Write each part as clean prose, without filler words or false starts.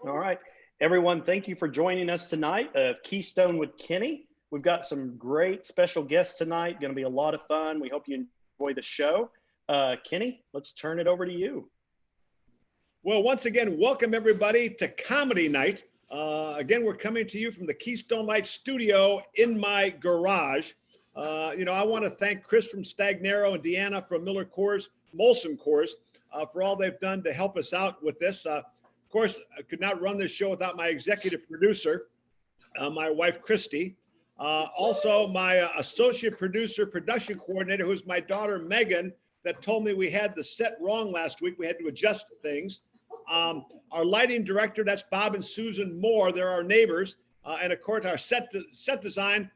All right. Everyone, thank you for joining us tonight. Keystone with Kenny. We've got some great special guests tonight. Going to be a lot of fun. We hope you enjoy the show. Kenny, let's turn it over to you. Well, once again, welcome everybody to Comedy Night. Again, we're coming to you from the Keystone Light Studio in my garage. I want to thank Chris from Stagnaro and Deanna from Molson Coors, for all they've done to help us out with this. Of course, I could not run this show without my executive producer, my wife, Christy. Also, my associate producer, production coordinator, who's my daughter, Megan, that told me we had the set wrong last week. We had to adjust things. Our lighting director, that's Bob and Susan Moore. They're our neighbors. And of course, our set design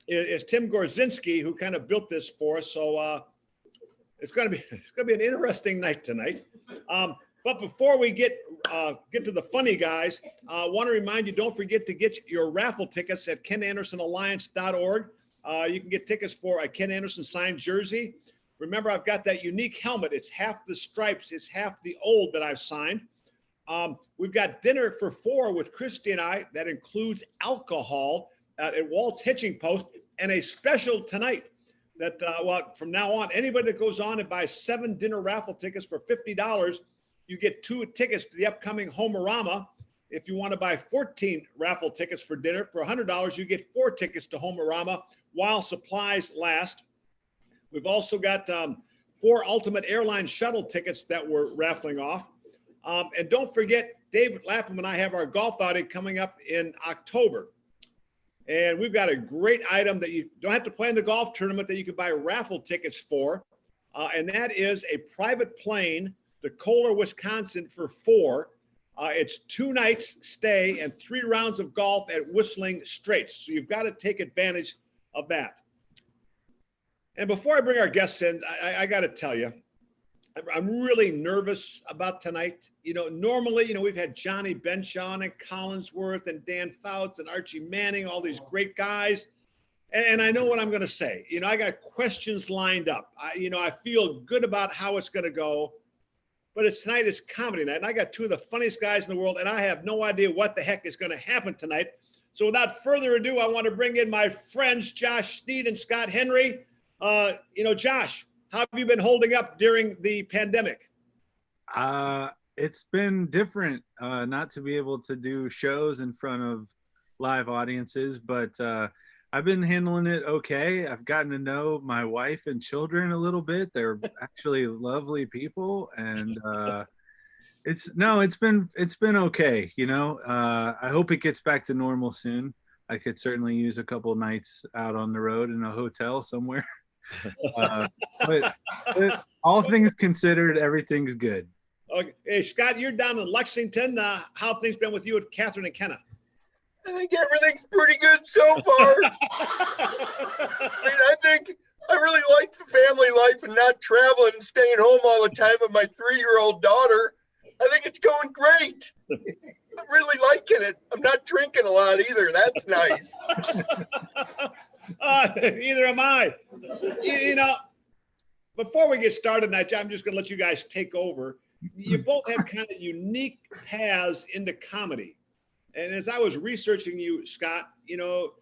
is Tim Gorzinski, who kind of built this for us. So it's going to be an interesting night tonight. But before we get to the funny guys, I want to remind you, don't forget to get your raffle tickets at KenAndersonAlliance.org. You can get tickets for a Ken Anderson signed jersey. Remember, I've got that unique helmet. It's half the stripes. It's half the old that I've signed. We've got dinner for 4 with Christy and I. That includes alcohol at Walt's Hitching Post, and a special tonight that, from now on, anybody that goes on and buys 7 dinner raffle tickets for $50, you get 2 tickets to the upcoming Homerama. If you want to buy 14 raffle tickets for dinner for $100, you get 4 tickets to Homerama while supplies last. We've also got 4 Ultimate Airlines shuttle tickets that we're raffling off. And don't forget, David Lapham and I have our golf outing coming up in October. And we've got a great item that you don't have to play in the golf tournament that you can buy raffle tickets for. And that is a private plane to Kohler, Wisconsin for 4. It's 2 nights stay and 3 rounds of golf at Whistling Straits. So you've got to take advantage of that. And before I bring our guests in, I got to tell you, I'm really nervous about tonight. Normally, we've had Johnny Benshaw and Collinsworth and Dan Fouts and Archie Manning, all these great guys. And I know what I'm going to say. I got questions lined up. I feel good about how it's going to go. But tonight is comedy night, and I got 2 of the funniest guys in the world, and I have no idea what the heck is going to happen tonight. So without further ado, I want to bring in my friends, Josh Sneed and Scott Henry. Josh, how have you been holding up during the pandemic? It's been different, not to be able to do shows in front of live audiences, but I've been handling it okay. I've gotten to know my wife and children a little bit. They're actually lovely people, and it's been okay. I hope it gets back to normal soon. I could certainly use a couple nights out on the road in a hotel somewhere. But all things considered, everyth's good. Okay. Hey, Scott, you're down in Lexington. How have things been with you with Catherine and Kenna? I think everything's pretty good so far. I think I really like the family life and not traveling and staying home all the time with my 3-year-old daughter. I think it's going great. I'm really liking it. I'm not drinking a lot either. That's nice. Neither am I. Before we get started tonight, I'm just going to let you guys take over. You both have kind of unique paths into comedy. And as I was researching you, Scott, you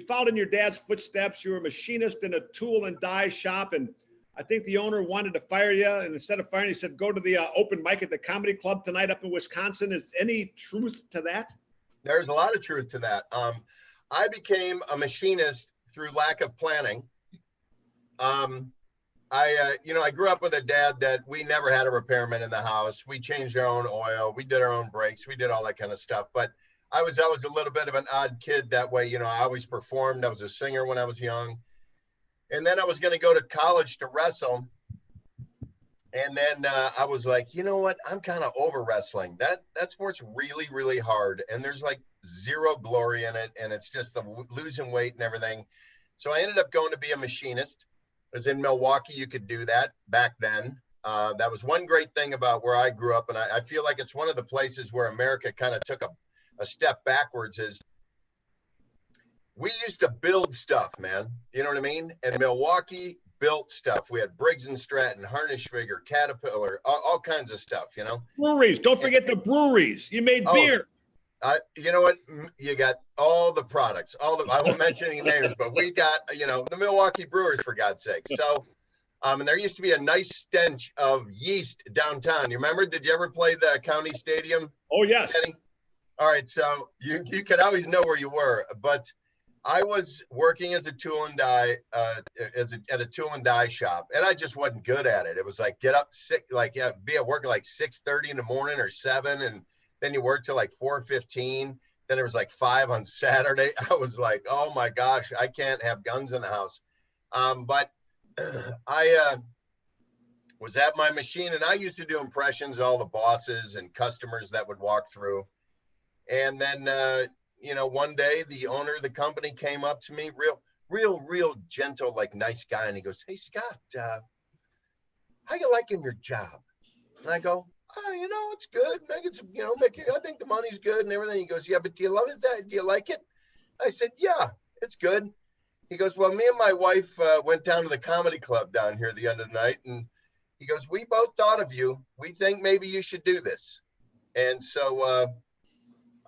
followed in your dad's footsteps. You were a machinist in a tool and die shop. And I think the owner wanted to fire you. And instead of firing you, he said, go to the open mic at the comedy club tonight up in Wisconsin. Is any truth to that? There's a lot of truth to that. I became a machinist through lack of planning. I grew up with a dad that we never had a repairman in the house. We changed our own oil. We did our own brakes. We did all that kind of stuff. But I was a little bit of an odd kid that way. I always performed. I was a singer when I was young. And then I was going to go to college to wrestle. And then I was like, you know what? I'm kind of over wrestling. That sport's really, really hard. And there's like zero glory in it. And it's just the losing weight and everything. So I ended up going to be a machinist. As in Milwaukee, you could do that back then. That was one great thing about where I grew up. And I feel like it's one of the places where America kind of took a step backwards is we used to build stuff, man. You know what I mean? And Milwaukee built stuff. We had Briggs and Stratton, Harnisch-Figger, Caterpillar, all kinds of stuff, you know. Breweries. Don't forget the breweries. You made beer. You know what? You got all the products, I won't mention any names, but we got, you know, the Milwaukee Brewers, for God's sake. So, and there used to be a nice stench of yeast downtown. You remember? Did you ever play the county stadium? Oh, yes. Kenny? All right. So you could always know where you were, but I was working as a tool and die, at a tool and die shop, and I just wasn't good at it. It was like, get up be at work at like 6:30 in the morning or 7, and then you work till like 4:15. Then it was like 5 on Saturday. I was like, oh my gosh, I can't have guns in the house. But I was at my machine, and I used to do impressions of all the bosses and customers that would walk through. And then, you know, one day the owner of the company came up to me, real gentle, like nice guy. And he goes, hey, Scott, how you liking your job? And I go, oh, you know, it's good. I think the money's good and everything. He goes, yeah, but do you love it? Do you like it? I said, yeah, it's good. He goes, well, me and my wife went down to the comedy club down here the other night. And he goes, we both thought of you. We think maybe you should do this. And so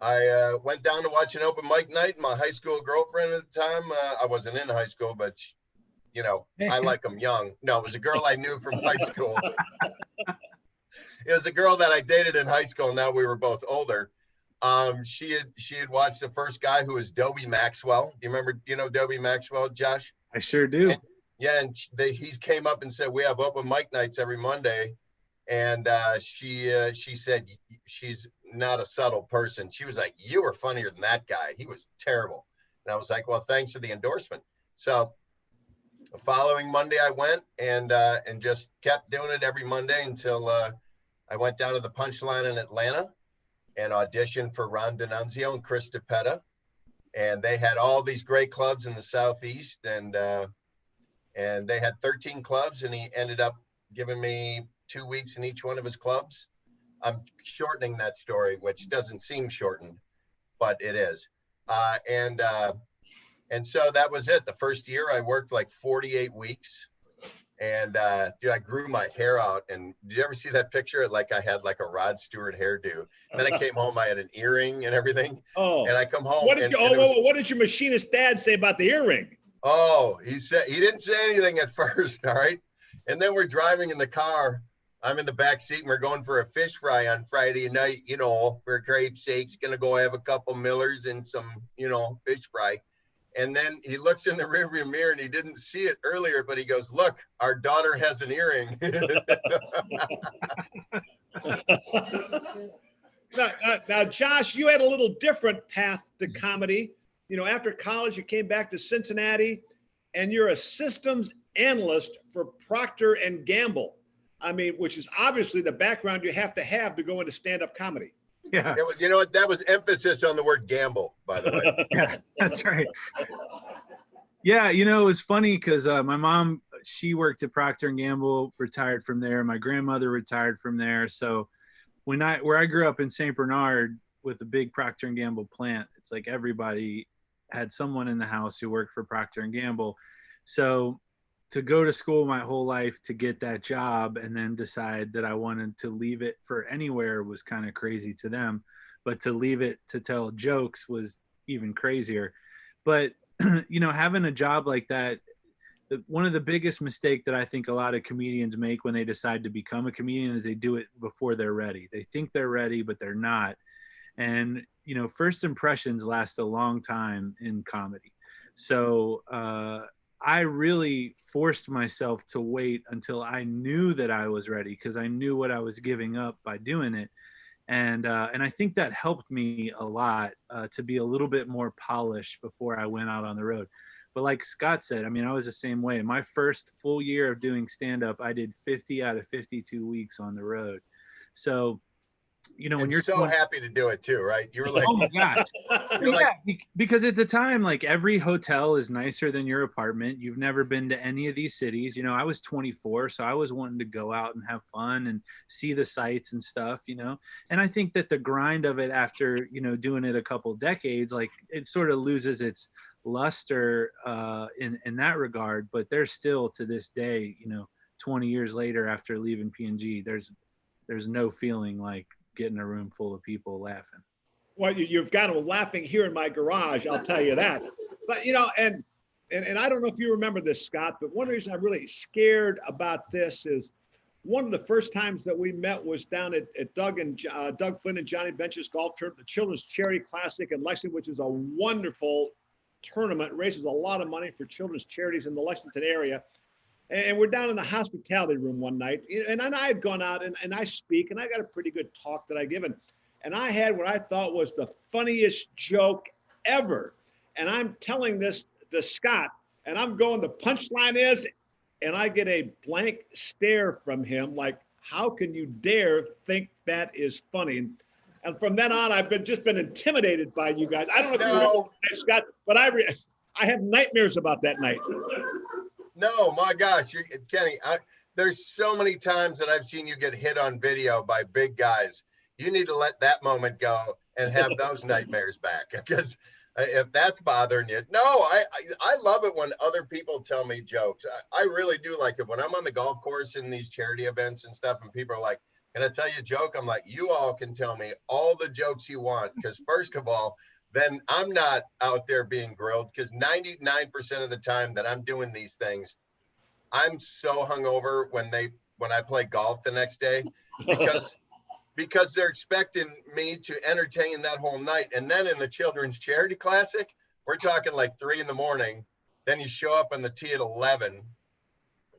I went down to watch an open mic night. My high school girlfriend at the time, I wasn't in high school, but, you know, I like them young. No, it was a girl I knew from high school. It was a girl that I dated in high school. Now we were both older. She had watched the first guy, who was Dobie Maxwell. Do you remember, you know, Dobie Maxwell, Josh? I sure do. And he came up and said, we have open mic nights every Monday. And she said, she's not a subtle person. She was like, you were funnier than that guy. He was terrible. And I was like, well, thanks for the endorsement. So the following Monday I went and just kept doing it every Monday until I went down to the Punchline in Atlanta and auditioned for Ron D'Annunzio and Chris DiPetta. And they had all these great clubs in the Southeast, and they had 13 clubs, and he ended up giving me 2 weeks in each one of his clubs. I'm shortening that story, which doesn't seem shortened, but it is. And so that was it. The first year I worked like 48 weeks. And dude, I grew my hair out. And did you ever see that picture? Like I had like a Rod Stewart hairdo. Then I came home, I had an earring and everything. Oh, and I come home. What did your machinist dad say about the earring? Oh, he didn't say anything at first. All right. And then we're driving in the car. I'm in the back seat and we're going for a fish fry on Friday night, you know, for grape's sakes, gonna go have a couple Millers and some, you know, fish fry. And then he looks in the rearview mirror and he didn't see it earlier, but he goes, look, our daughter has an earring. Now, Josh, you had a little different path to comedy. You know, after college, you came back to Cincinnati and you're a systems analyst for Procter & Gamble. I mean, which is obviously the background you have to go into stand-up comedy. Yeah. You know what? That was emphasis on the word gamble, by the way. Yeah, that's right. Yeah, you know, it was funny because my mom, she worked at Procter & Gamble, retired from there. My grandmother retired from there. So where I grew up in St. Bernard with a big Procter & Gamble plant, it's like everybody had someone in the house who worked for Procter & Gamble. So to go to school my whole life to get that job and then decide that I wanted to leave it for anywhere was kind of crazy to them, but to leave it to tell jokes was even crazier. But, you know, having a job like that, one of the biggest mistake that I think a lot of comedians make when they decide to become a comedian is they do it before they're ready. They think they're ready, but they're not. And, you know, first impressions last a long time in comedy. So, I really forced myself to wait until I knew that I was ready, because I knew what I was giving up by doing it. And I think that helped me a lot to be a little bit more polished before I went out on the road. But like Scott said, I mean, I was the same way. My first full year of doing stand-up, I did 50 out of 52 weeks on the road. So you know, when And you're so happy to do it too, right? You were like, oh my gosh. you're Yeah, like, because at the time, like every hotel is nicer than your apartment. You've never been to any of these cities. You know, I was 24, so I was wanting to go out and have fun and see the sights and stuff, you know. And I think that the grind of it after, you know, doing it a couple decades, like it sort of loses its luster in that regard. But there's still to this day, you know, 20 years later after leaving P&G, there's no feeling like getting a room full of people laughing. Well, you've got them laughing here in my garage, I'll tell you that. But, you know, and I don't know if you remember this, Scott, but one reason I'm really scared about this is one of the first times that we met was down at Doug Flynn and Johnny Bench's golf tournament, the Children's Charity Classic in Lexington, which is a wonderful tournament, raises a lot of money for children's charities in the Lexington area. And we're down in the hospitality room one night, and I had gone out and I speak, and I got a pretty good talk that I given. And I had what I thought was the funniest joke ever. And I'm telling this to Scott, and I'm going, the punchline is, and I get a blank stare from him, like, how can you dare think that is funny? And from then on, I've just been intimidated by you guys. I don't know if you remember that, Scott, but I have nightmares about that night. no, my gosh, Kenny, there's so many times that I've seen you get hit on video by big guys. You need to let that moment go and have those nightmares back, because if that's bothering you. No, I love it when other people tell me jokes. I really do like it when I'm on the golf course in these charity events and stuff, and people are like, can I tell you a joke? I'm like, you all can tell me all the jokes you want, because first of all, then I'm not out there being grilled, because 99% of the time that I'm doing these things, I'm so hungover when I play golf the next day, because they're expecting me to entertain that whole night. And then in the Children's Charity Classic, we're talking like 3 a.m. Then you show up on the tee at 11,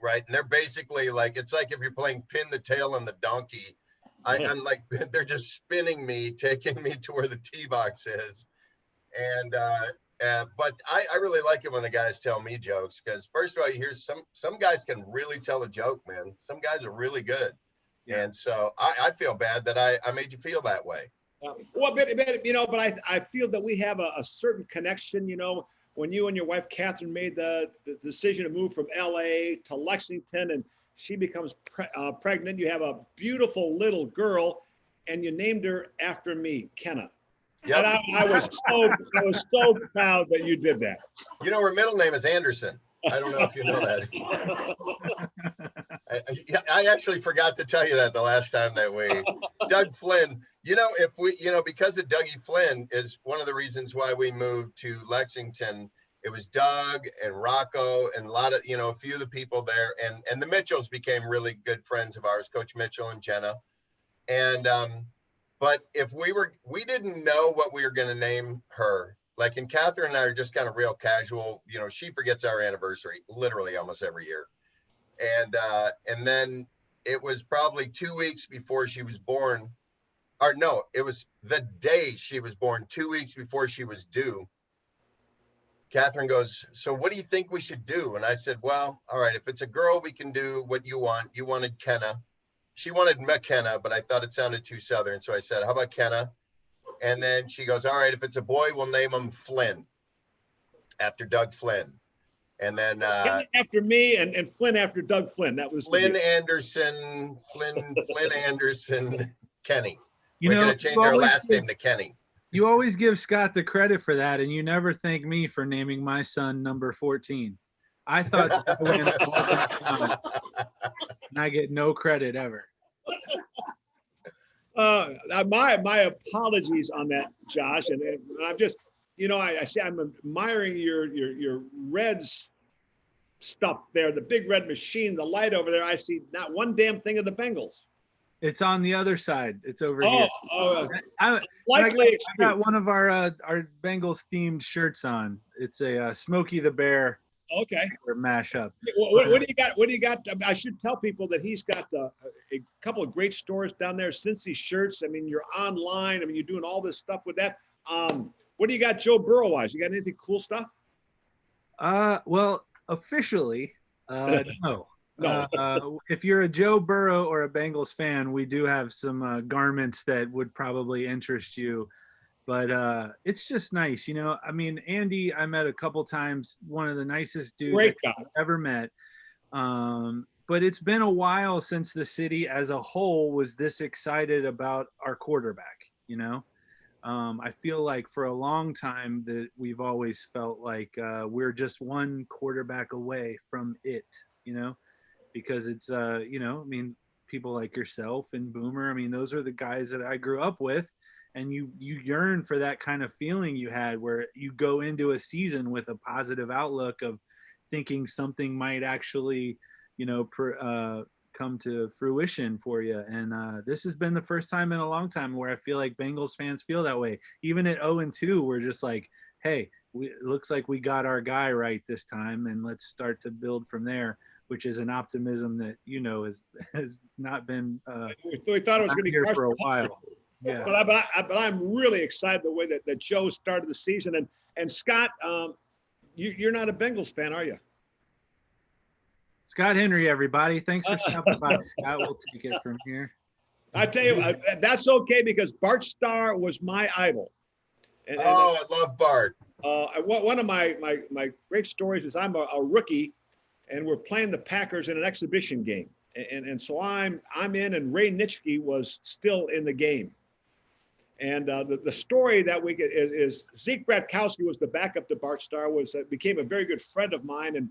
right? And they're basically like, it's like if you're playing pin the tail on the donkey. I'm like, they're just spinning me, taking me to where the tee box is. And but I really like it when the guys tell me jokes, because first of all, you hear some guys can really tell a joke, man. Some guys are really good. Yeah. And so I feel bad that I made you feel that way. Well, but you know, but I feel that we have a certain connection. You know, when you and your wife Catherine made the decision to move from LA to Lexington, and she becomes pregnant, you have a beautiful little girl, and you named her after me, Kenna. Yep. And I was so proud that you did that. You know, her middle name is Anderson. I don't know if you know that. I actually forgot to tell you that the last time that Doug Flynn, because of Dougie Flynn is one of the reasons why we moved to Lexington. It was Doug and Rocco and a lot of, a few of the people there, and the Mitchells became really good friends of ours, Coach Mitchell and Jenna. And, but if we didn't know what we were going to name her. Like, and Catherine and I are just kind of real casual. She forgets our anniversary literally almost every year. And then it was probably 2 weeks before she was born, or no, it was the day she was born, 2 weeks before she was due. Catherine goes, so what do you think we should do? And I said, well, all right, if it's a girl, we can do what you want. You wanted Kenna. She wanted McKenna, but I thought it sounded too Southern. So I said, how about Kenna? And then she goes, all right, if it's a boy, we'll name him Flynn, after Doug Flynn. And then after me and Flynn after Doug Flynn. That was Flynn Anderson, Flynn Anderson, Kenny. We're going to change our last name to Kenny. You always give Scott the credit for that, and you never thank me for naming my son number 14. I thought and I get no credit ever. My apologies on that, Josh, and I'm just, I say I'm admiring your Reds stuff there, the big red machine, the light over there. I see not one damn thing of the Bengals. It's on the other side. It's over here. I got one of our Bengals themed shirts on. It's a Smokey the Bear. Okay. Mashup. What do you got? What do you got? I should tell people that he's got a couple of great stores down there. Cincy shirts. I mean, you're online. I mean, you're doing all this stuff with that. What do you got, Joe Burrow wise? You got anything cool stuff? Well, officially, no. No. If you're a Joe Burrow or a Bengals fan, we do have some garments that would probably interest you. But it's just nice, you know. I mean, Andy, I met a couple times, one of the nicest dudes Great I've guy. ever met. But it's been a while since the city as a whole was this excited about our quarterback, you know. I feel like for a long time that we've always felt like we're just one quarterback away from it, you know, because it's, you know, I mean, people like yourself and Boomer, I mean, those are the guys that I grew up with. And you yearn for that kind of feeling you had where you go into a season with a positive outlook of thinking something might actually, you know, come to fruition for you. And this has been the first time in a long time where I feel like Bengals fans feel that way. Even at 0-2, we're just like, hey, it looks like we got our guy right this time, and let's start to build from there, which is an optimism that, you know, has not been we thought it was going to be here for a while. Yeah. But I'm really excited the way that Joe started the season. And Scott, you're not a Bengals fan, are you? Scott Henry, everybody. Thanks for stopping by, Scott. We'll take it from here. I tell you, that's okay because Bart Starr was my idol. I love Bart. One of my great stories is I'm a rookie, and we're playing the Packers in an exhibition game, and so I'm in, and Ray Nitschke was still in the game. And the story that we get is Zeke Bratkowski was the backup to Bart Starr, became a very good friend of mine.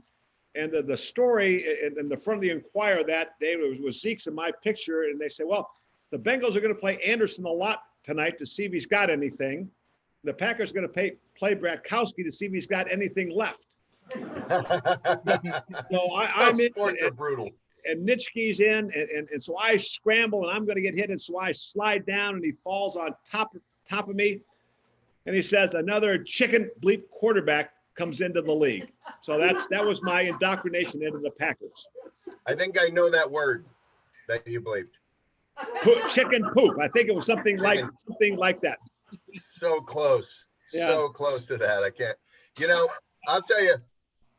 And the story in the front of the Enquirer that day was Zeke's in my picture. And they say, well, the Bengals are going to play Anderson a lot tonight to see if he's got anything. The Packers are going to play Bratkowski to see if he's got anything left. So I'm in. Sports are brutal. And Nitschke's in, and so I scramble, and I'm going to get hit, and so I slide down, and he falls on top of me, and he says, "Another chicken bleep quarterback comes into the league." So that was my indoctrination into the Packers. I think I know that word that you bleeped. Chicken poop. I think it was something like that. So close, so close to that. I can't. You know, I'll tell you,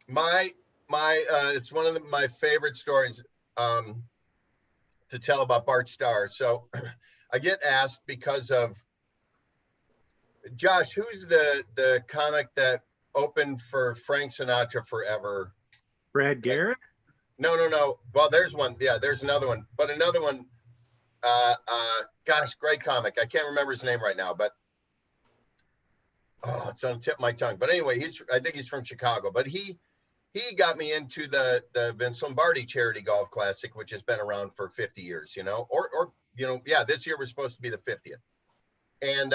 my it's one of my favorite stories to tell about Bart Starr. So I get asked because of Josh, who's the comic that opened for Frank Sinatra forever? Brad Garrett? No. Well, there's one. Yeah, there's another one. But another one, gosh, great comic. I can't remember his name right now, but it's on the tip of my tongue. But anyway, I think he's from Chicago, but he got me into the Vince Lombardi Charity Golf Classic, which has been around for 50 years, you know, or you know, yeah, this year was supposed to be the 50th. And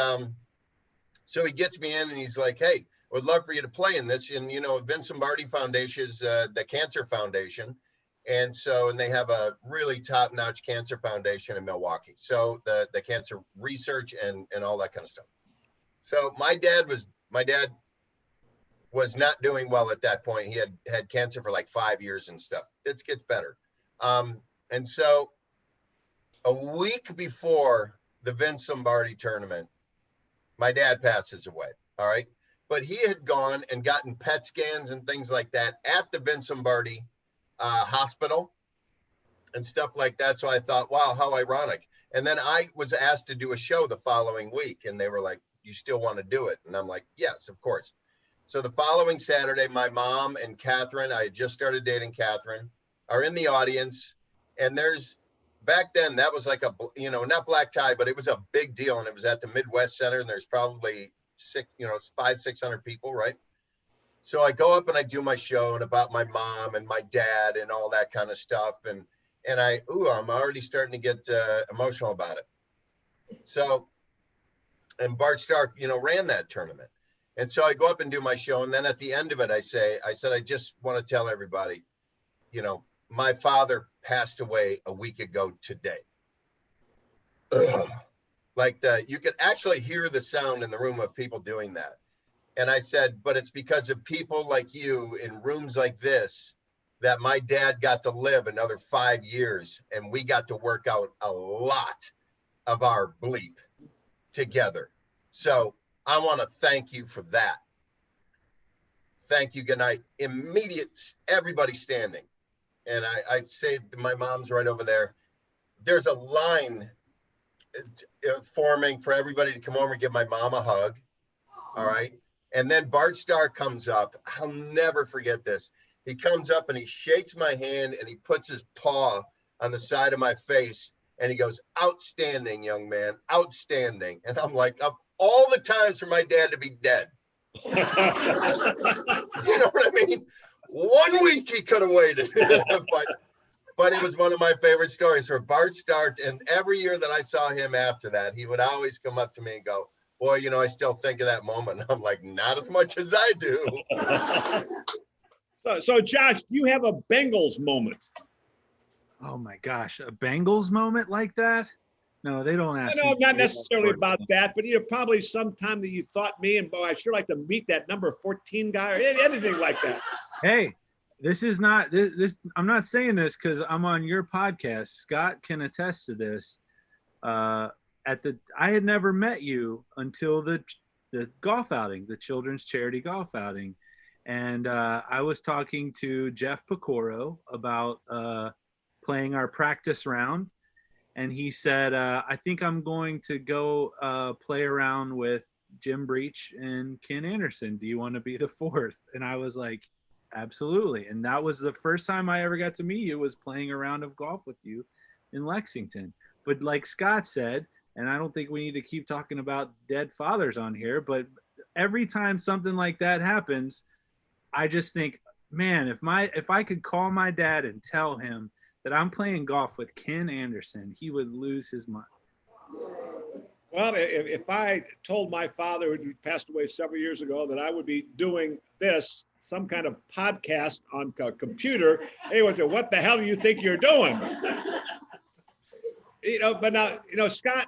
so he gets me in and he's like, hey, I would love for you to play in this. And, you know, Vince Lombardi Foundation is the Cancer Foundation. And they have a really top-notch cancer foundation in Milwaukee. So the cancer research and all that kind of stuff. So my dad was not doing well at that point. He had cancer for like 5 years and stuff. It gets better. And so a week before the Vince Lombardi tournament, my dad passes away. All right. But he had gone and gotten PET scans and things like that at the Vince Lombardi hospital and stuff like that. So I thought, wow, how ironic. And then I was asked to do a show the following week, and they were like, you still want to do it? And I'm like, yes, of course. So the following Saturday, my mom and Catherine, I had just started dating Catherine, are in the audience. And back then that was like not black tie, but it was a big deal. And it was at the Midwest Center, and there's probably 500-600 people, right? So I go up and I do my show and about my mom and my dad and all that kind of stuff. And I'm already starting to get emotional about it. So, and Bart Starr, ran that tournament. And so I go up and do my show. And then at the end of it, I said, I just want to tell everybody, my father passed away a week ago today. Ugh. You could actually hear the sound in the room of people doing that. And I said, but it's because of people like you in rooms like this that my dad got to live another 5 years, and we got to work out a lot of our bleep together. So I want to thank you for that. Thank you. Good night. Immediate, everybody standing. and I say my mom's right over there. There's a line forming for everybody to come over and give my mom a hug. All right. And then Bart Starr comes up. I'll never forget this. He comes up and he shakes my hand and he puts his paw on the side of my face and he goes, "Outstanding, young man, outstanding." And I'm like, of all the times for my dad to be dead. You know what I mean? 1 week he could have waited. But it was one of my favorite stories for Bart Starr. And every year that I saw him after that, he would always come up to me and go, "Boy, you know, I still think of that moment." And I'm like, not as much as I do. So Josh, do you have a Bengals moment? Oh my gosh, a Bengals moment like that? No, they don't ask. No, not necessarily about that, but probably sometime that you thought me and boy, I'd sure like to meet that number 14 guy or anything like that. Hey, this is not this. I'm not saying this because I'm on your podcast. Scott can attest to this. I had never met you until the golf outing, the children's charity golf outing, and I was talking to Jeff Pecoro about playing our practice round, and he said, "I think I'm going to go play around with Jim Breach and Ken Anderson. Do you want to be the fourth?" And I was like, "Absolutely." And that was the first time I ever got to meet you, was playing a round of golf with you in Lexington. But like Scott said, and I don't think we need to keep talking about dead fathers on here, but every time something like that happens, I just think, man, if I could call my dad and tell him that I'm playing golf with Ken Anderson, he would lose his mind. Well, if I told my father, who passed away several years ago, that I would be doing this, some kind of podcast on a computer, he would say, "What the hell do you think you're doing?" But now, Scott,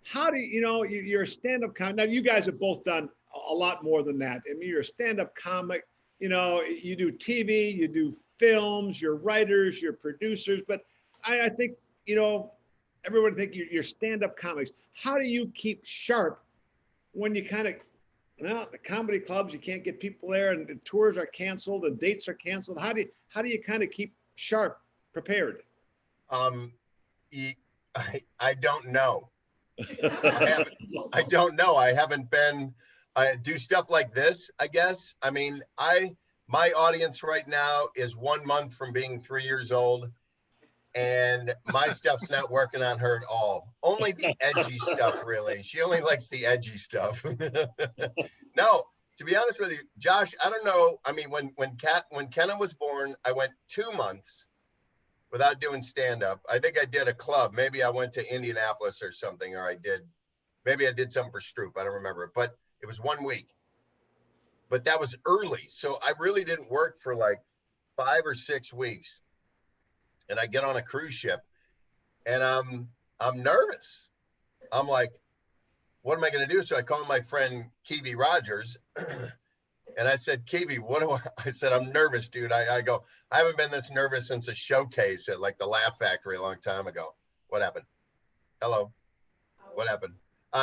how do you're a stand-up comic. Now, you guys have both done a lot more than that. I mean, you're a stand-up comic. You do TV, you do films, you're writers, you're producers. But I think, everyone think you're stand-up comics. How do you keep sharp when you the comedy clubs, you can't get people there, and the tours are canceled, and dates are canceled? How do you kind of keep sharp, prepared? I don't know. I don't know. I haven't been. I do stuff like this, I guess. I mean, my audience right now is 1 month from being 3 years old, and my stuff's not working on her at all. Only the edgy stuff, really. She only likes the edgy stuff. No, to be honest with you, Josh, I don't know. I mean, when Kenna was born, I went 2 months without doing stand-up. I think I did a club. Maybe I went to Indianapolis or something, or maybe I did something for Stroop. I don't remember, but it was 1 week. But that was early, so I really didn't work for like 5 or 6 weeks. And I get on a cruise ship, and I'm nervous. I'm like, what am I going to do? So I call my friend Keevy Rogers, and I said, "Keevy, what do I said, I'm nervous, dude." I go, "I haven't been this nervous since a showcase at like the Laugh Factory a long time ago." "What happened?" "Hello, what happened?"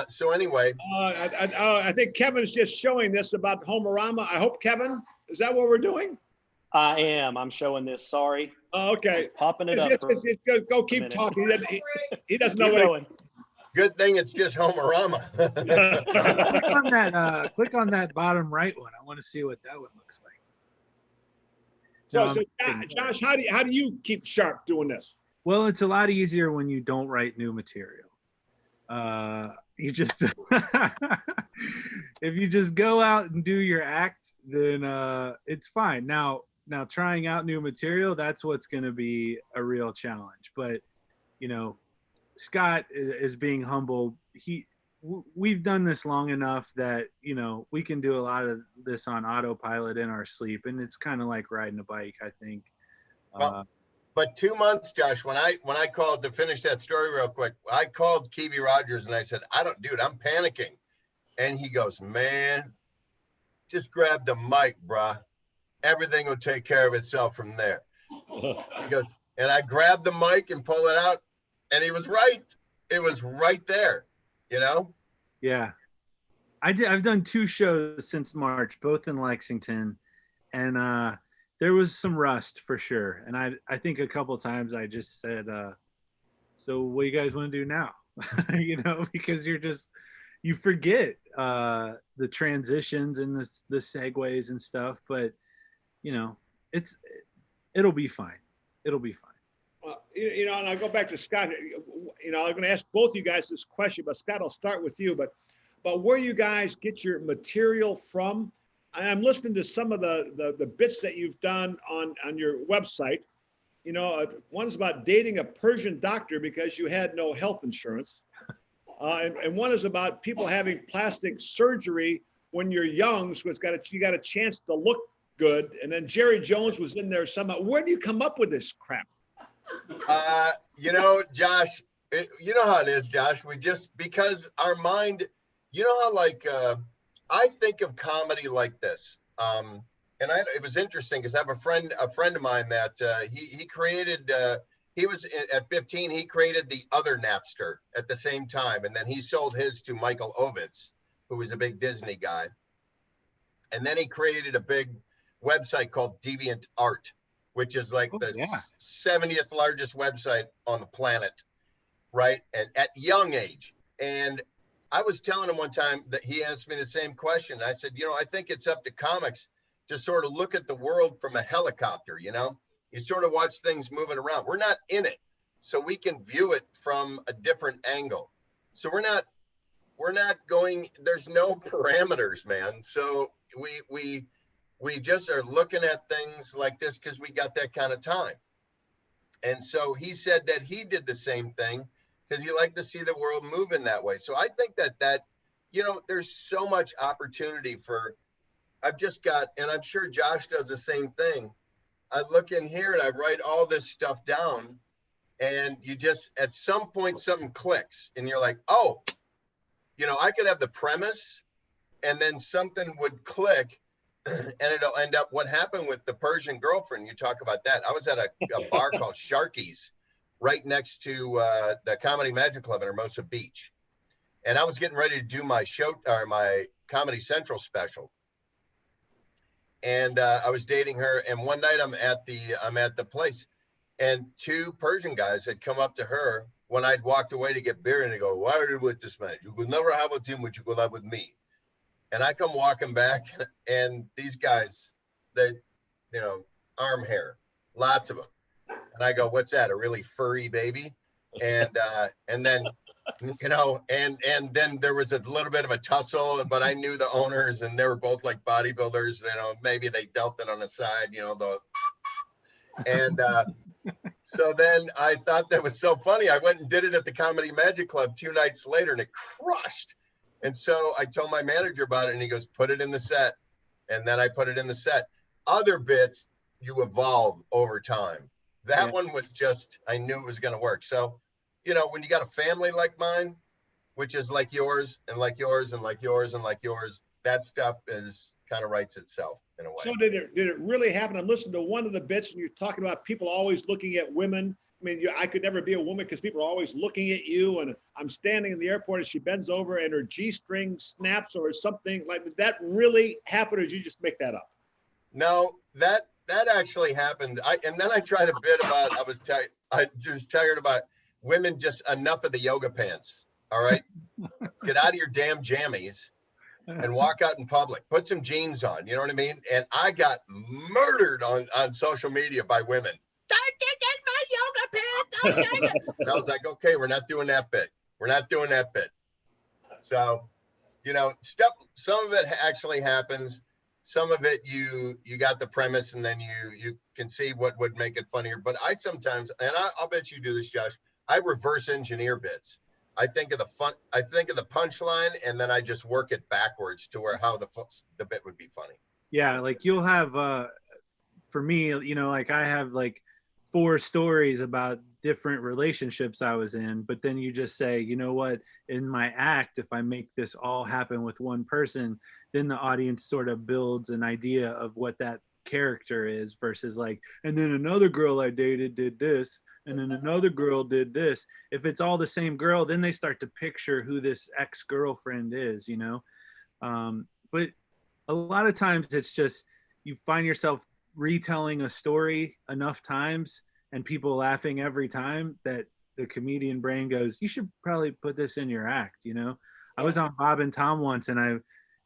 So anyway. I think Kevin's just showing this about Homerama. I hope, Kevin, is that what we're doing? I am. I'm showing this. Sorry. Oh, okay. Popping it up. Go keep talking. He doesn't know what. Good thing it's just Homerama. Click on that bottom right one. I want to see what that one looks like. So Josh, how do you keep sharp doing this? Well, it's a lot easier when you don't write new material. You just if you just go out and do your act, then it's fine. Now trying out new material, that's what's going to be a real challenge. But Scott is being humble. We've done this long enough that we can do a lot of this on autopilot in our sleep, and it's kind of like riding a bike, I think. But 2 months, Josh, when I called, to finish that story real quick, I called Keevy Rogers and I said, I'm panicking. And he goes, "Man, just grab the mic, bruh. Everything will take care of itself from there." He goes, and I grabbed the mic and pulled it out, and he was right. It was right there, Yeah. I've done 2 shows since March, both in Lexington. And there was some rust for sure. And I think a couple times I just said, so what do you guys want to do now? You know, because you forget the transitions and the segues and stuff, but you know, it'll be fine. It'll be fine. You know, and I'll go back to Scott. You know, I'm going to ask both you guys this question, but Scott, I'll start with you. But where you guys get your material from? I'm listening to some of the bits that you've done on your website. You know, one's about dating a Persian doctor because you had no health insurance, and one is about people having plastic surgery when you're young, so you got a chance to look good. And then Jerry Jones was in there somehow. Where do you come up with this crap? You know, Josh, you know how it is, Josh. Because our mind, you know how I think of comedy like this. It was interesting because I have a friend of mine that he created, he was at 15, he created the other Napster at the same time. And then he sold his to Michael Ovitz, who was a big Disney guy. And then he created a big website called DeviantArt, which is like the 70th largest website on the planet, right? And at young age. And I was telling him one time that he asked me the same question. I said, you know, I think it's up to comics to sort of look at the world from a helicopter, you know? You sort of watch things moving around. We're not in it, so we can view it from a different angle. So we're not going, there's no parameters, man. So we just are looking at things like this because we got that kind of time. And so he said that he did the same thing because he liked to see the world move in that way. So I think that, you know, there's so much opportunity I've just got, and I'm sure Josh does the same thing. I look in here and I write all this stuff down, and you just, at some point, something clicks and you're like, oh, you know, I could have the premise and then something would click. And it'll end up what happened with the Persian girlfriend. You talk about that. I was at a bar called Sharky's right next to the Comedy Magic Club in Hermosa Beach. And I was getting ready to do my Comedy Central special. And I was dating her. And one night I'm at the place, and two Persian guys had come up to her when I'd walked away to get beer, and they go, "Why are you with this man? You could never have with him what you could have with me." And I come walking back, and these guys, they, you know, arm hair, lots of them. And I go, "What's that? A really furry baby?" And then, you know, and then there was a little bit of a tussle, but I knew the owners, and they were both like bodybuilders. You know, maybe they dealt it on the side, you know, and so then I thought that was so funny. I went and did it at the Comedy Magic Club 2 nights later, and it crushed. And so I told my manager about it, and he goes, "Put it in the set." And then I put it in the set. Other bits, you evolve over time. That one was just, I knew it was going to work. So, you know, when you got a family like mine, which is like yours and like yours and like yours and like yours, that stuff is kind of writes itself in a way. So did it really happen? I'm listening to one of the bits, and you're talking about people always looking at women. I mean, I could never be a woman because people are always looking at you. And I'm standing in the airport, and she bends over, and her G-string snaps or something like that. That really happened, or did you just make that up? No, that actually happened. And then I tried a bit about, I was tired about women, just enough of the yoga pants. All right, get out of your damn jammies and walk out in public. Put some jeans on. You know what I mean? And I got murdered on social media by women. "Don't you get my yoga pants?" And I was like, okay, we're not doing that bit. We're not doing that bit. So, you know, some of it actually happens. Some of it you got the premise, and then you can see what would make it funnier. But I sometimes, and I'll bet you do this, Josh, I reverse engineer bits. I think of the punchline, and then I just work it backwards to how the bit would be funny. Yeah, like you'll have for me, you know, like I have like 4 stories about different relationships I was in, but then you just say, you know what, in my act, if I make this all happen with one person, then the audience sort of builds an idea of what that character is, versus like, and then another girl I dated did this, and then another girl did this. If it's all the same girl, then they start to picture who this ex-girlfriend is, you know. But a lot of times it's just, you find yourself retelling a story enough times and people laughing every time that the comedian brain goes, you should probably put this in your act, you know? I was on Bob and Tom once, and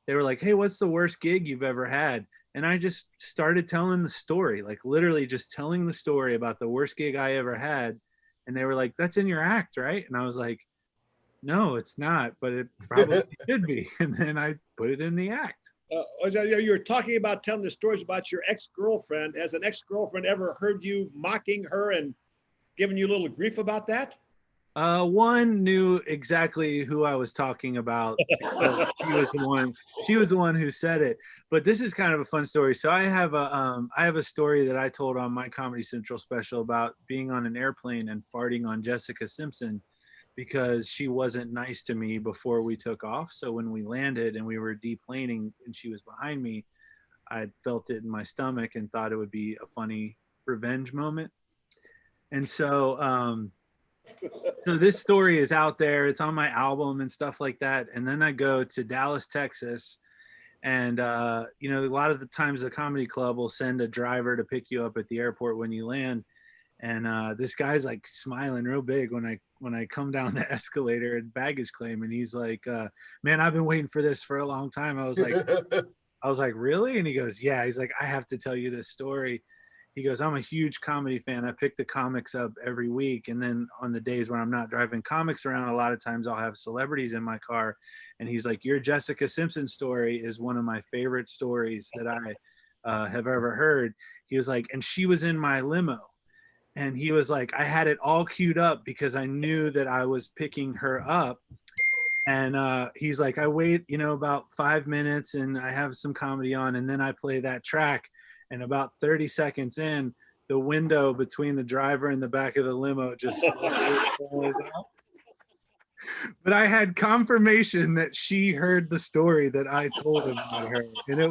they were like, hey, what's the worst gig you've ever had? And I just started telling the story, like literally just telling the story about the worst gig I ever had. And they were like, that's in your act, right? And I was like, no, it's not, but it probably should be. And then I put it in the act. You were talking about telling the stories about your ex-girlfriend. Has an ex-girlfriend ever heard you mocking her and giving you a little grief about that? One knew exactly who I was talking about. She was the one who said it. But this is kind of a fun story. So I have a story that I told on my Comedy Central special about being on an airplane and farting on Jessica Simpson because she wasn't nice to me before we took off. So when we landed and we were deplaning and she was behind me, I felt it in my stomach and thought it would be a funny revenge moment. And so so this story is out there. It's on my album and stuff like that. And then I go to Dallas, Texas. And, you know, a lot of the times the comedy club will send a driver to pick you up at the airport when you land. And this guy's like smiling real big when I come down the escalator at baggage claim. And he's like, man, I've been waiting for this for a long time. I was like, really? And he goes, yeah. He's like, I have to tell you this story. He goes, I'm a huge comedy fan. I pick the comics up every week. And then on the days when I'm not driving comics around, a lot of times I'll have celebrities in my car. And he's like, your Jessica Simpson story is one of my favorite stories that I have ever heard. He was like, and she was in my limo. And he was like, I had it all queued up because I knew that I was picking her up. And he's like, I wait, you know, about 5 minutes and I have some comedy on. And then I play that track. And about 30 seconds in, the window between the driver and the back of the limo just goes out. But I had confirmation that she heard the story that I told about her. And it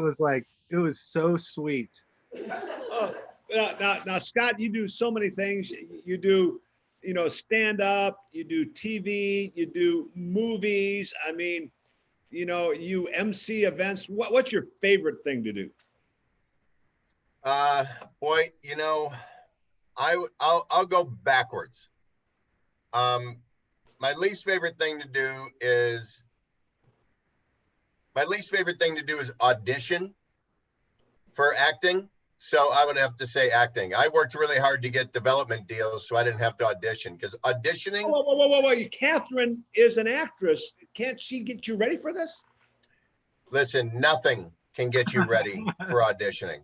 was so sweet. Oh, now, Scott, you do so many things. You do, you know, stand up, you do TV, you do movies. I mean, you know, you MC events. What's your favorite thing to do? Boy, you know, I'll go backwards. My least favorite thing to do is audition for acting. So I would have to say acting. I worked really hard to get development deals, so I didn't have to audition because auditioning. Whoa. Catherine is an actress. Can't she get you ready for this? Listen, nothing can get you ready for auditioning.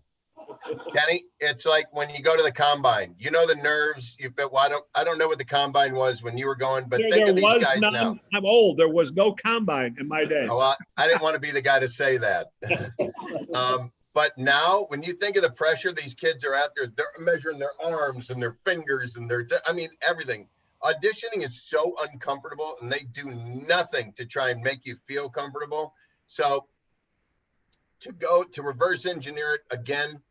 Kenny, it's like when you go to the combine, you know, the nerves you feel. Well, I don't know what the combine was when you were going, but think of these guys now. I'm old. There was no combine in my day. Oh, well, I didn't want to be the guy to say that. But now when you think of the pressure these kids are out there, they're measuring their arms and their fingers and everything. Auditioning is so uncomfortable and they do nothing to try and make you feel comfortable. So to reverse engineer it again,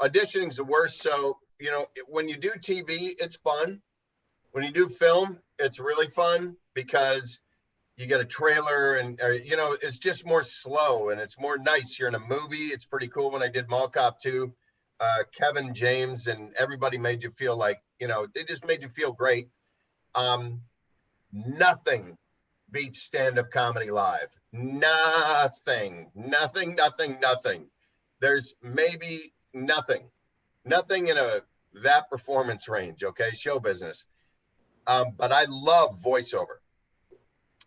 auditioning is the worst. So, you know, when you do TV, it's fun. When you do film, it's really fun because you get a trailer and, you know, it's just more slow and it's more nice. You're in a movie. It's pretty cool. When I did Mall Cop 2, Kevin James and everybody made you feel like, you know, they just made you feel great. Nothing beats stand-up comedy live. Nothing. There's maybe nothing in that performance range. Okay. Show business. But I love voiceover.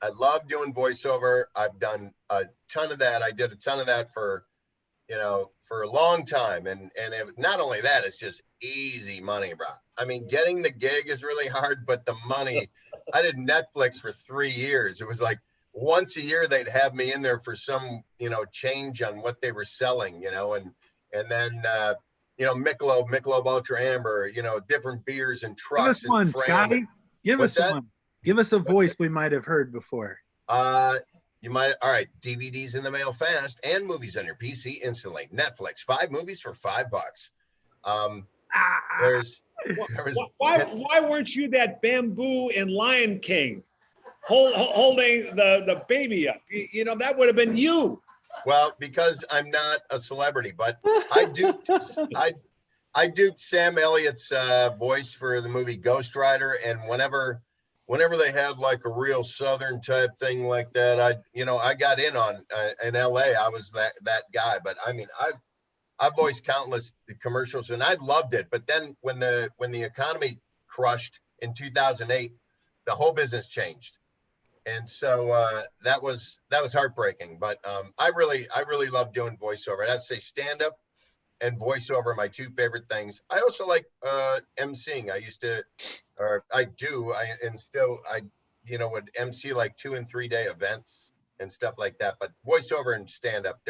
I love doing voiceover. I've done a ton of that. I did a ton of that for a long time. And not only that, it's just easy money, bro. I mean, getting the gig is really hard, but the money, I did Netflix for 3 years. It was like once a year, they'd have me in there for some, you know, change on what they were selling, you know, and then, you know, Michelob Ultra Amber, you know, different beers and trucks. Give us one, Scotty. Give us one. Give us a voice we might have heard before. You might. All right. DVDs in the mail fast and movies on your PC instantly. Netflix, 5 movies for $5. Why weren't you that bamboo in Lion King holding the baby up? You know, that would have been you. Well, because I'm not a celebrity, but I I do Sam Elliott's voice for the movie Ghost Rider, and whenever they had like a real Southern type thing like that, I got in on in LA. I was that guy. But I mean, I've voiced countless commercials, and I loved it. But then when the economy crushed in 2008, the whole business changed, and so that was heartbreaking. But I really love doing voiceover. And I'd say stand up and voiceover are my two favorite things. I also like emceeing. I would MC like 2 and 3 day events and stuff like that. But voiceover and stand up,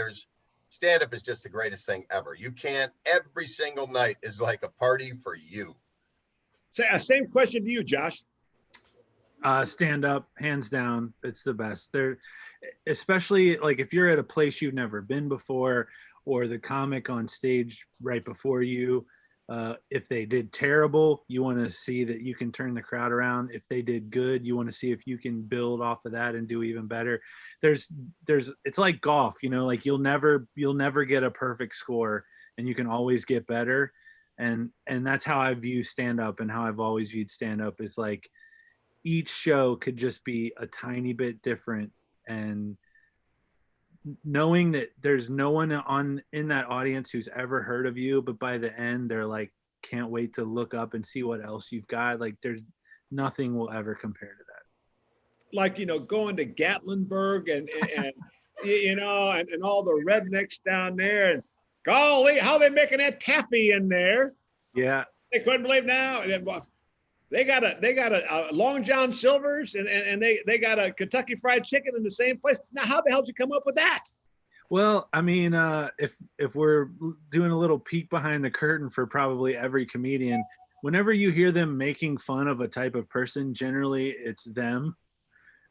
stand up is just the greatest thing ever. You can't, every single night is like a party for you. Same question to you, Josh. Stand up, hands down, it's the best. They're especially like if you're at a place you've never been before, or the comic on stage right before you. If they did terrible, you want to see that you can turn the crowd around. If they did good, you want to see if you can build off of that and do even better. It's like golf, like you'll never get a perfect score, and you can always get better. And that's how I view stand up, and how I've always viewed stand up is like each show could just be a tiny bit different, and knowing that there's no one in that audience who's ever heard of you, but by the end they're like can't wait to look up and see what else you've got. Like there's nothing will ever compare to that. Like going to Gatlinburg and and all the rednecks down there, and golly, how they making that taffy in there? Yeah, they couldn't believe now. They got a Long John Silver's and they got a Kentucky Fried Chicken in the same place. Now, how the hell did you come up with that? Well, I mean, if we're doing a little peek behind the curtain for probably every comedian, whenever you hear them making fun of a type of person, generally it's them.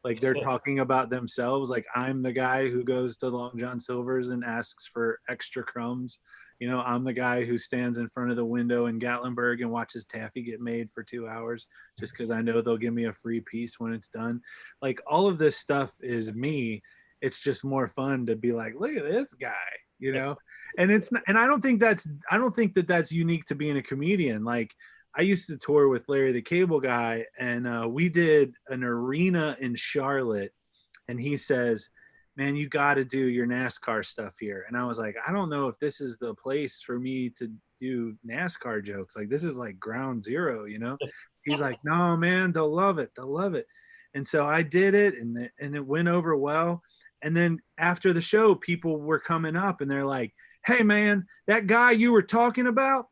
Like they're talking about themselves. Like I'm the guy who goes to Long John Silver's and asks for extra crumbs. I'm the guy who stands in front of the window in Gatlinburg and watches taffy get made for 2 hours just because I know they'll give me a free piece when it's done. Like all of this stuff is me. It's just more fun to be like, look at this guy, and it's not, and I don't think that's unique to being a comedian. Like I used to tour with Larry the Cable Guy, and we did an arena in Charlotte, and he says, man, you got to do your NASCAR stuff here. And I was like, I don't know if this is the place for me to do NASCAR jokes. Like, this is like ground zero, He's like, no, man, they'll love it. They'll love it. And so I did it, and it went over well. And then after the show, people were coming up and they're like, hey, man, that guy you were talking about,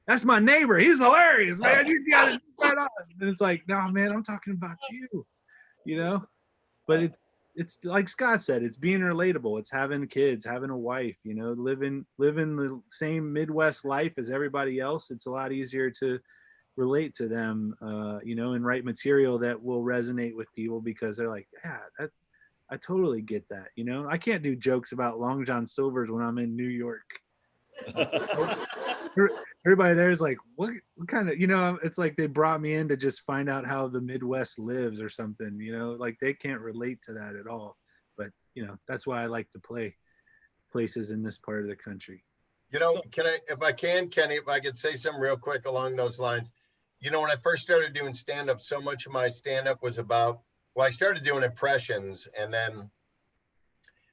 that's my neighbor. He's hilarious, man. You got it right on. And it's like, no, man, I'm talking about you, But it's like Scott said, it's being relatable. It's having kids, having a wife, living the same Midwest life as everybody else. It's a lot easier to relate to them, and write material that will resonate with people because they're like, yeah, I totally get that. I can't do jokes about Long John Silver's when I'm in New York. Everybody there is like, what kind of, it's like they brought me in to just find out how the Midwest lives or something, like they can't relate to that at all. But, that's why I like to play places in this part of the country. Kenny, if I could say something real quick along those lines. When I first started doing stand-up, so much of my stand-up was about, I started doing impressions, and then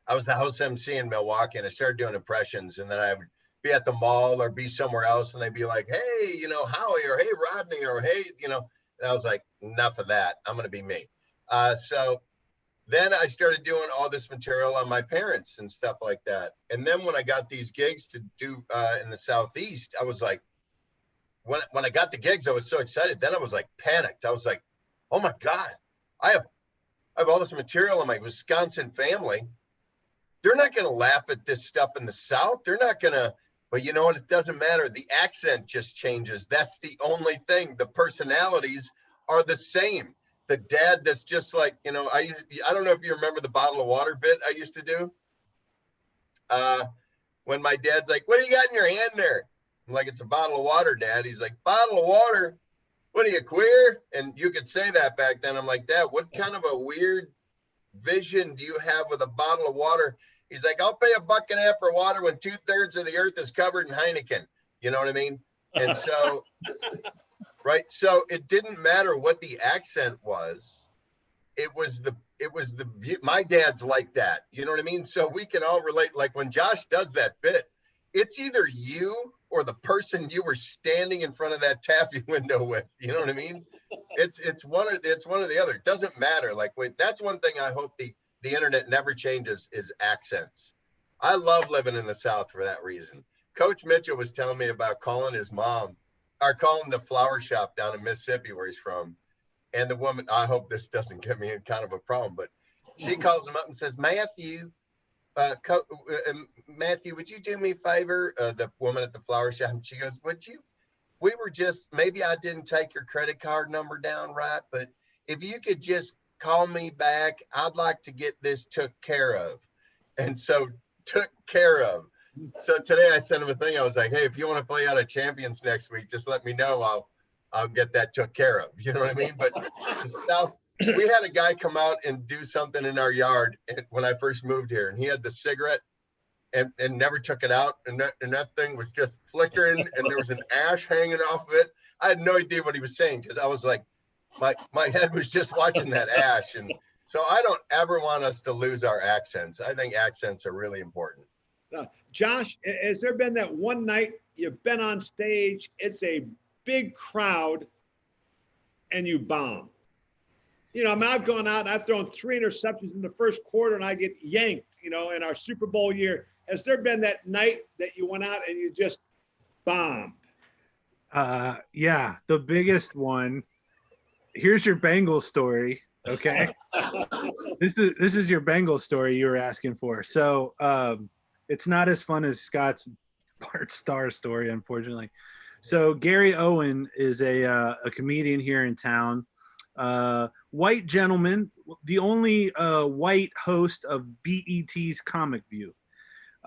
I was the house MC in Milwaukee, and I started doing impressions, and then I would be at the mall or be somewhere else, and they'd be like, hey, Howie, or hey, Rodney, or hey, and I was like, enough of that. I'm going to be me. So then I started doing all this material on my parents and stuff like that. And then when I got these gigs to do in the Southeast, I was like, when I got the gigs, I was so excited. Then I was like panicked. I was like, oh my God, I have all this material on my Wisconsin family. They're not going to laugh at this stuff in the South. They're not going to, but you know what? It doesn't matter. The accent just changes. That's the only thing. The personalities are the same. The dad that's just like, I don't know if you remember the bottle of water bit I used to do. When my dad's like, what do you got in your hand there? I'm like, it's a bottle of water, Dad. He's like, bottle of water? What are you, queer? And you could say that back then. I'm like, Dad, what kind of a weird vision do you have with a bottle of water? He's like, I'll pay $1.50 for water when 2/3 of the earth is covered in Heineken. You know what I mean? And so, right. So it didn't matter what the accent was. It was the view. My dad's like that. You know what I mean? So we can all relate. Like when Josh does that bit, it's either you or the person you were standing in front of that taffy window with. You know what I mean? It's one or the other. It doesn't matter. Like, wait, that's one thing I hope the internet never changes is accents. I love living in the South for that reason. Coach Mitchell was telling me about calling his mom, or calling the flower shop down in Mississippi where he's from. And the woman, I hope this doesn't get me in kind of a problem, but she calls him up and says, Matthew, Matthew, would you do me a favor? The woman at the flower shop, and she goes, would you? We were just, maybe I didn't take your credit card number down right, but if you could just call me back, I'd like to get this took care of. And so took care of. So today I sent him a thing. I was like, hey, if you want to play out of champions next week, just let me know. I'll get that took care of. You know what I mean? But the South, we had a guy come out and do something in our yard when I first moved here, and he had the cigarette and never took it out. And that thing was just flickering, and there was an ash hanging off of it. I had no idea what he was saying because I was like, my head was just watching that ash. And so I don't ever want us to lose our accents. I think accents are really important. Josh, has there been that one night you've been on stage, it's a big crowd, and you bomb? You know, I mean, I've gone out and I've thrown 3 interceptions in the first quarter and I get yanked, you know, in our Super Bowl year. Has there been that night that you went out and you just bombed? Yeah, the biggest one. Here's your Bengals story. Okay. This is your Bengals story you were asking for. So it's not as fun as Scott's Bart Starr story, unfortunately. So Gary Owen is a comedian here in town. White gentleman, the only white host of BET's Comic View.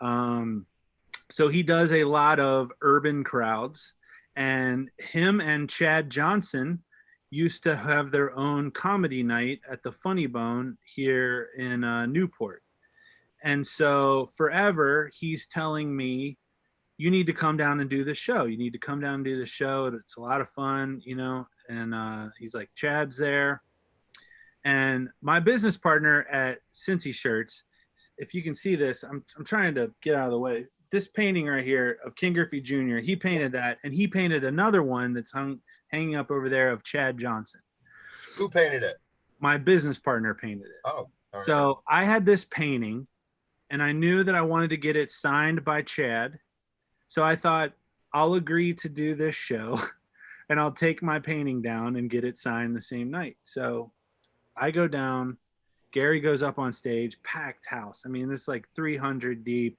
So he does a lot of urban crowds, and him and Chad Johnson used to have their own comedy night at the Funny Bone here in Newport. And so forever he's telling me, you need to come down and do the show. You need to come down and do the show. It's a lot of fun, you know? And he's like, Chad's there. And my business partner at Cincy Shirts, if you can see this, I'm trying to get out of the way. This painting right here of King Griffey Jr., he painted that, and he painted another one that's hanging up over there of Chad Johnson. Who painted it? My business partner painted it. Oh, all right. So I had this painting, and I knew that I wanted to get it signed by Chad. So I thought, I'll agree to do this show, and I'll take my painting down and get it signed the same night. So I go down. Gary goes up on stage, packed house. I mean, this is like 300 deep,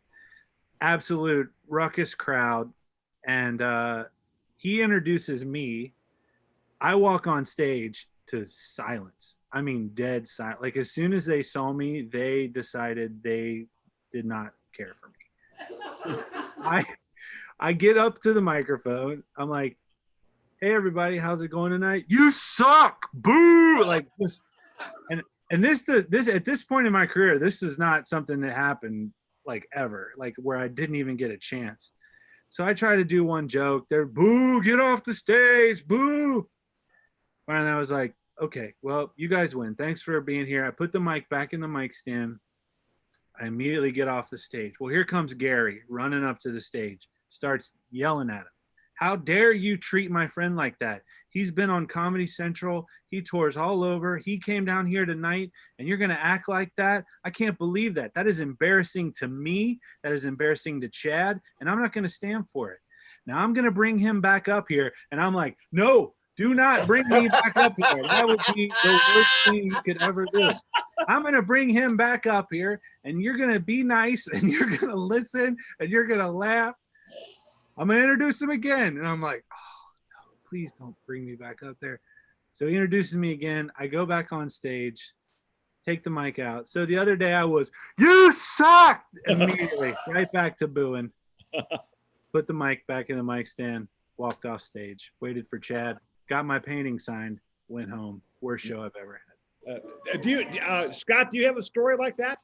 absolute ruckus crowd. And he introduces me. I walk on stage to silence. I mean, dead silent. Like, as soon as they saw me, they decided they did not care for me. I get up to the microphone. I'm like, hey, everybody, how's it going tonight? You suck. Boo. Like this. And this at this point in my career, this is not something that happened like ever, like where I didn't even get a chance. So I try to do one joke. They're, boo, get off the stage, boo. And I was like, okay, well, you guys win. Thanks for being here. I put the mic back in the mic stand. I immediately get off the stage. Well, here comes Gary running up to the stage, starts yelling at him. How dare you treat my friend like that? He's been on Comedy Central. He tours all over. He came down here tonight, and you're going to act like that? I can't believe that. That is embarrassing to me. That is embarrassing to Chad, and I'm not going to stand for it. Now, I'm going to bring him back up here, and I'm like, no, do not bring me back up here. That would be the worst thing you could ever do. I'm going to bring him back up here, and you're going to be nice, and you're going to listen, and you're going to laugh. I'm going to introduce him again. And I'm like, oh, no, please don't bring me back up there. So he introduces me again. I go back on stage, take the mic out. So the other day I was, you suck! Immediately, right back to booing. Put the mic back in the mic stand, walked off stage, waited for Chad, got my painting signed, went home. Worst show I've ever had. Scott, do you have a story like that?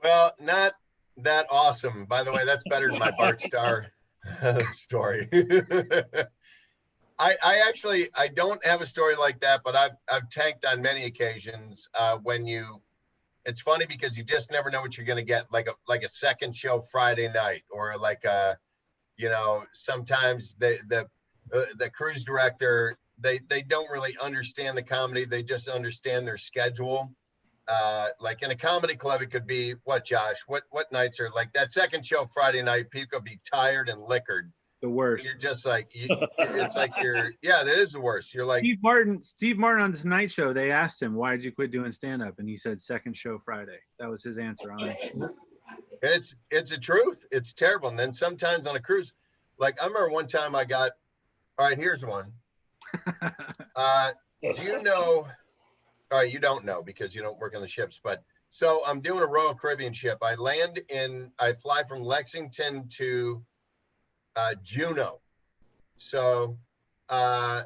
Well, not that awesome. By the way, that's better than my Bart Starr Story. I actually, I don't have a story like that, but I've tanked on many occasions. It's funny because you just never know what you're going to get, like a second show Friday night, or like sometimes the cruise director, they don't really understand the comedy. They just understand their schedule. Like in a comedy club, it could be what, Josh? What nights are like that second show Friday night? People be tired and liquored. The worst. You're just like, it's like yeah, that is the worst. You're like Steve Martin on this night show. They asked him, "Why did you quit doing stand up?" And he said, "Second show Friday." That was his answer on it. And it's the truth. It's terrible. And then sometimes on a cruise, like I remember one time I got. All right, here's one. Do you know? All right, you don't know because you don't work on the ships, but so I'm doing a Royal Caribbean ship. I fly from Lexington to Juneau. So I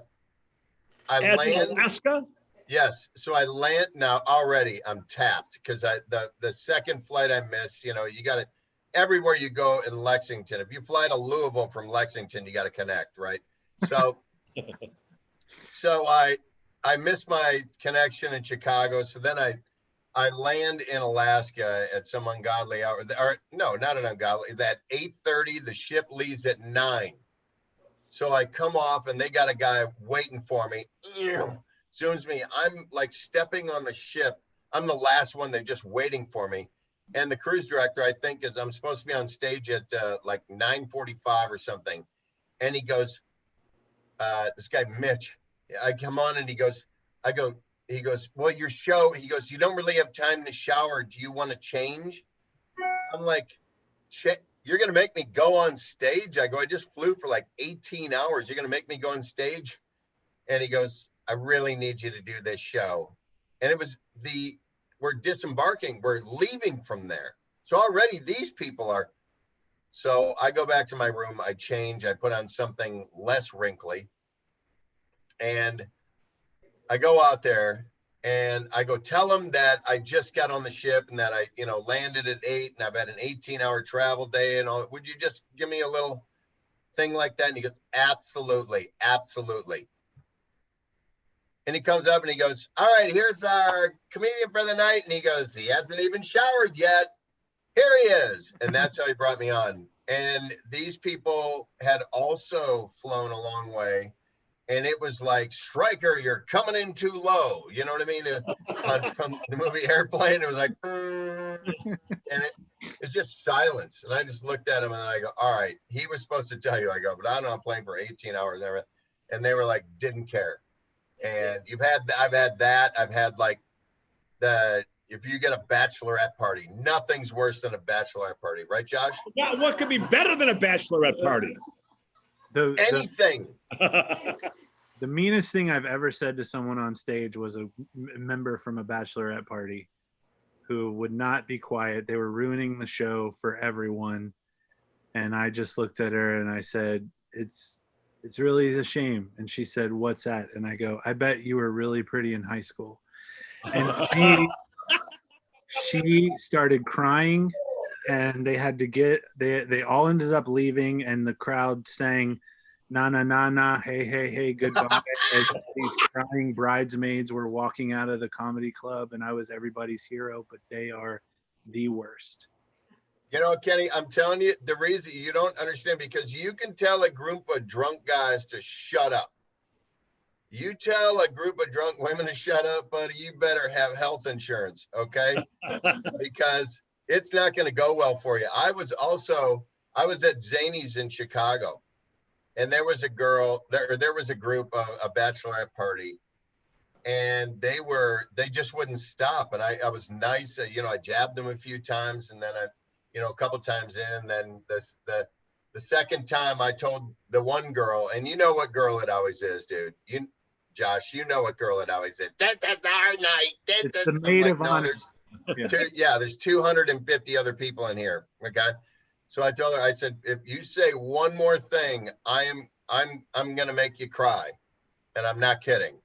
land Alaska. Yes. So I land now already. I'm tapped because the second flight I missed. You got to everywhere you go in Lexington. If you fly to Louisville from Lexington, you got to connect, right? So so I missed my connection in Chicago. So then I land in Alaska at some ungodly hour. Or no, not an ungodly. At 8:30, the ship leaves at 9. So I come off and they got a guy waiting for me. Zooms me. I'm like stepping on the ship. I'm the last one. They're just waiting for me. And the cruise director, I think, I'm supposed to be on stage at like 9:45 or something. And he goes, this guy, Mitch, I come on and he goes, well, your show, he goes, you don't really have time to shower. Do you want to change? I'm like, you're going to make me go on stage? I go, I just flew for like 18 hours. You're going to make me go on stage? And he goes, I really need you to do this show. And it was we're disembarking. We're leaving from there. So already these people are. So I go back to my room. I change. I put on something less wrinkly. And I go out there and I go tell them that I just got on the ship and that I, landed at 8 and I've had an 18-hour travel day and all. Would you just give me a little thing like that? And he goes, absolutely, absolutely. And he comes up and he goes, all right, here's our comedian for the night. And he goes, he hasn't even showered yet. Here he is. And that's how he brought me on. And these people had also flown a long way. And it was like, Stryker, you're coming in too low. You know what I mean? From the movie Airplane, it was like, and it's just silence. And I just looked at him and I go, all right, he was supposed to tell you. I go, but I don't know, I'm playing for 18 hours. And they were like, didn't care. And I've had that. I've had like if you get a bachelorette party, nothing's worse than a bachelorette party. Right, Josh? Yeah, what could be better than a bachelorette party? Anything. The meanest thing I've ever said to someone on stage was a member from a bachelorette party who would not be quiet. They were ruining the show for everyone. And I just looked at her and I said, it's really a shame. And she said, what's that? And I go, I bet you were really pretty in high school. And she started crying and they had to they all ended up leaving and the crowd sang, na na na na, hey hey hey, goodbye. As these crying bridesmaids were walking out of the comedy club and I was everybody's hero, but they are the worst. Kenny, I'm telling you, the reason you don't understand, because you can tell a group of drunk guys to shut up. You tell a group of drunk women to shut up, buddy, you better have health insurance, okay? Because it's not going to go well for you. I was at Zany's in Chicago, and there was a group, a bachelorette party, and they just wouldn't stop. And I was nice. I jabbed them a few times, and then a couple times in, and then the second time I told the one girl, and you know what girl it always is, dude. Josh, you know what girl it always is. This is our night. It's the maid of honor. There's 250 other people in here. Okay. So I told her, I said, if you say one more thing, I'm gonna make you cry. And I'm not kidding.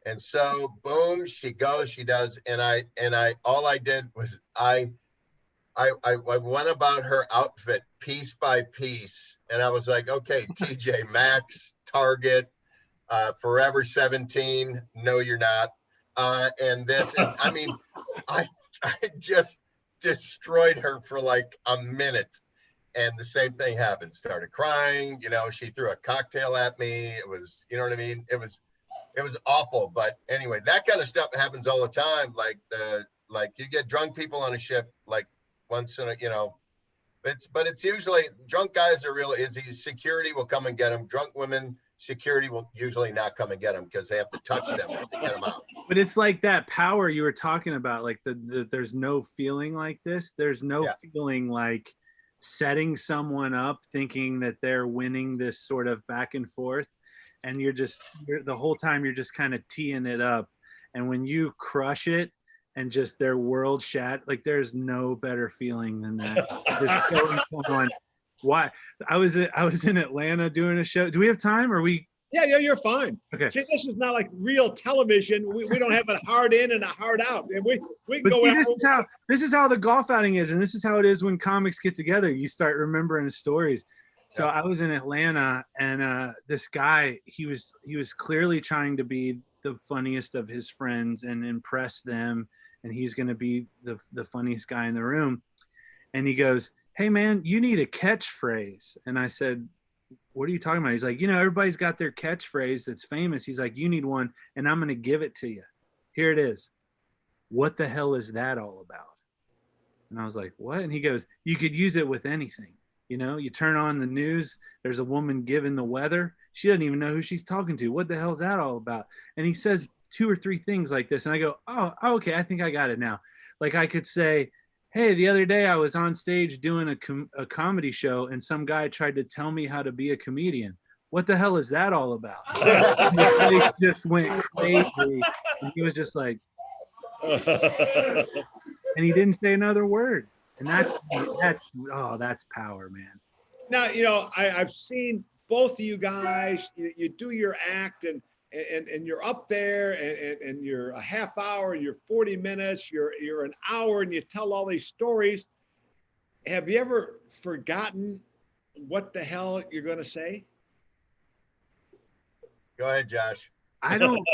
And so boom, she goes, she does, and I all I did was I I went about her outfit piece by piece, and I was like, okay, TJ Maxx, Target, Forever 17. No, you're not. And this, and I mean, I just destroyed her for like a minute. And the same thing happened. Started crying, you know, she threw a cocktail at me. It was, you know what I mean? It was awful. But anyway, that kind of stuff happens all the time. Like you get drunk people on a ship, like once in a, you know, but it's usually drunk guys are real easy. Security will come and get them. Drunk women, security will usually not come and get them because they have to touch them to get them out. But it's like that power you were talking about, like there's no feeling like this. There's no feeling like setting someone up thinking that they're winning this sort of back and forth. And you're the whole time you're just kind of teeing it up. And when you crush it and just their world shat, like there's no better feeling than that. Just showing someone why. I was in Atlanta doing a show. Do we have time? Or we? Yeah, you're fine. Okay. See, this is not like real television. We don't have a hard in and a hard out. And we can go out. This is how the golf outing is, and this is how it is when comics get together. You start remembering stories. So I was in Atlanta, and this guy, he was clearly trying to be the funniest of his friends and impress them, and he's going to be the funniest guy in the room. And he goes, "Hey man, you need a catchphrase." And I said, "What are you talking about?" He's like, "You know, everybody's got their catchphrase that's famous." He's like, "You need one, and I'm going to give it to you. Here it is. What the hell is that all about?" And I was like, "What?" And he goes, "You could use it with anything. You know, you turn on the news, there's a woman giving the weather. She doesn't even know who she's talking to. What the hell's that all about?" And he says 2 or 3 things like this. And I go, oh, okay, I think I got it now. Like I could say, "Hey, the other day I was on stage doing a comedy show and some guy tried to tell me how to be a comedian. What the hell is that all about?" And he just went crazy. And he was just like, and he didn't say another word. And that's power, man. Now, you know, I've seen both of you guys, you do your act and you're up there and you're a half hour, you're 40 minutes, you're an hour and you tell all these stories. Have you ever forgotten what the hell you're going to say? Go ahead, Josh. I don't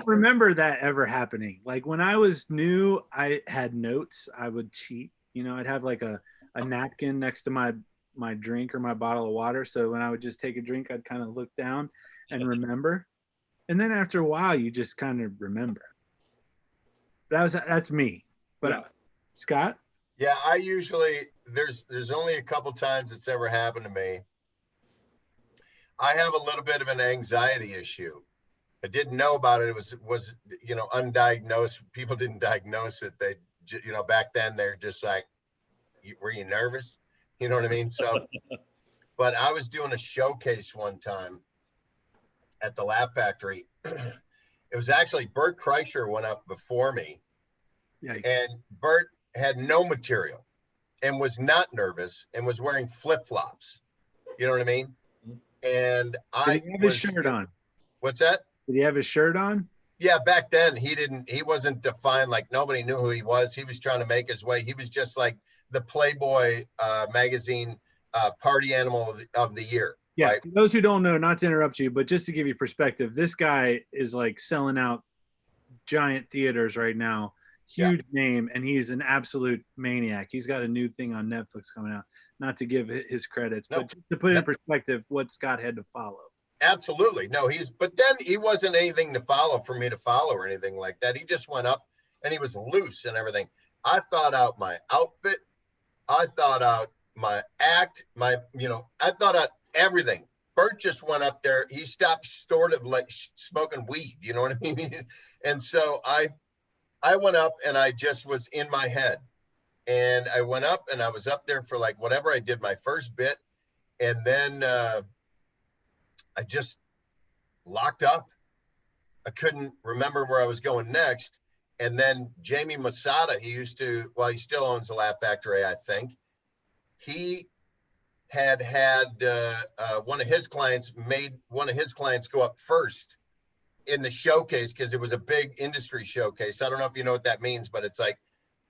remember that ever happening. Like when I was new, I had notes. I would cheat. You know, I'd have like a napkin next to my drink or my bottle of water. So when I would just take a drink, I'd kind of look down and remember. And then after a while, you just kind of remember. That's me. But yeah. Scott? Yeah, I usually, there's only a couple times it's ever happened to me. I have a little bit of an anxiety issue. I didn't know about it. It was you know, undiagnosed. People didn't diagnose it. They, you know, back then they're just like, "Were you nervous?" You know what I mean? So, but I was doing a showcase one time at the Laugh Factory. It was actually Bert Kreischer went up before me. Yikes. And Bert had no material and was not nervous and was wearing flip-flops. You know what I mean? And Did he have his shirt on? What's that? Did he have his shirt on? Yeah, back then he wasn't defined, like nobody knew who he was. He was trying to make his way. He was just like the Playboy magazine party animal of the year. Yeah, right? For those who don't know, not to interrupt you, but just to give you perspective, this guy is like selling out giant theaters right now, huge name, and he's an absolute maniac. He's got a new thing on Netflix coming out. Not to give his credits, but just to put in perspective what Scott had to follow. Absolutely. No, but then he wasn't anything to follow for me to follow or anything like that. He just went up and he was loose and everything. I thought out my outfit. I thought out my act, I thought out everything. Bert just went up there. He stopped sort of like smoking weed. You know what I mean? And so I went up and I just was in my head. And I went up and I was up there for like whatever. I did my first bit. And then I just locked up. I couldn't remember where I was going next. And then Jamie Masada, he still owns the Laugh Factory, I think. He had one of his clients go up first in the showcase because it was a big industry showcase. I don't know if you know what that means, but it's like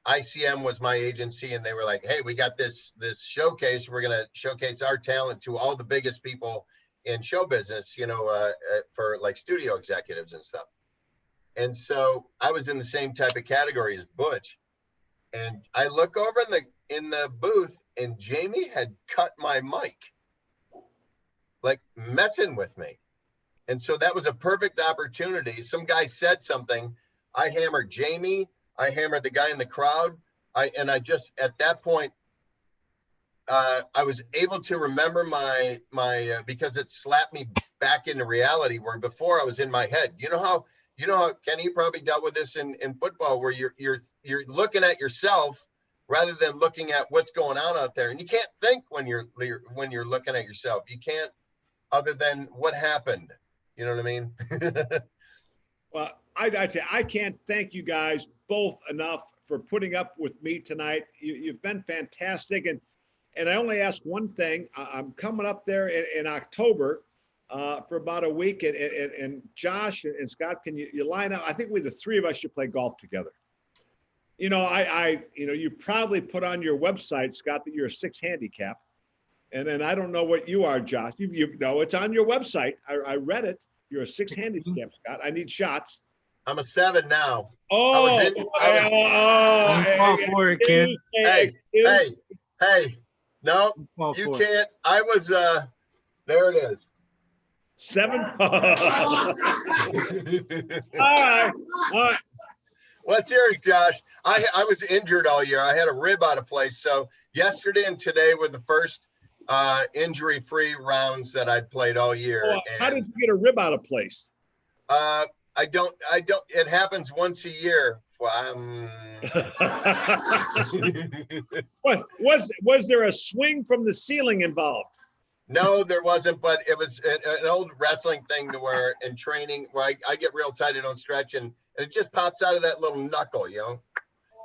ICM was my agency, and they were like, hey, we got this showcase. We're going to showcase our talent to all the biggest people in show business, for like studio executives and stuff. And so I was in the same type of category as Butch. And I look over in the booth, and Jamie had cut my mic, like messing with me. And so that was a perfect opportunity. Some guy said something. I hammered Jamie. I hammered the guy in the crowd. At that point, I was able to remember my because it slapped me back into reality, where before I was in my head. You know how Kenny, you probably dealt with this in football, where you're looking at yourself rather than looking at what's going on out there. And you can't think when you're looking at yourself. You can't, other than what happened. You know what I mean? Well, I'd say I can't thank you guys both enough for putting up with me tonight. You've been fantastic. And I only ask one thing. I'm coming up there in October for about a week. And Josh and Scott, can you line up? I think the three of us should play golf together. You proudly put on your website, Scott, that you're a 6 handicap. And then I don't know what you are, Josh. You know, it's on your website. I read it. You're a 6 handicap, Scott. I need shots. I'm a 7 now. Oh, Fall for it, kid. Hey. No, you can't. I was, there it is. 7. All right. What's yours, Josh? I was injured all year. I had a rib out of place. So yesterday and today were the first injury-free rounds that I'd played all year. Oh, how did you get a rib out of place? I don't, it happens once a year. What was there a swing from the ceiling involved? No, there wasn't, but it was an old wrestling thing to where in training, where I get real tight, I don't stretch, and it just pops out of that little knuckle,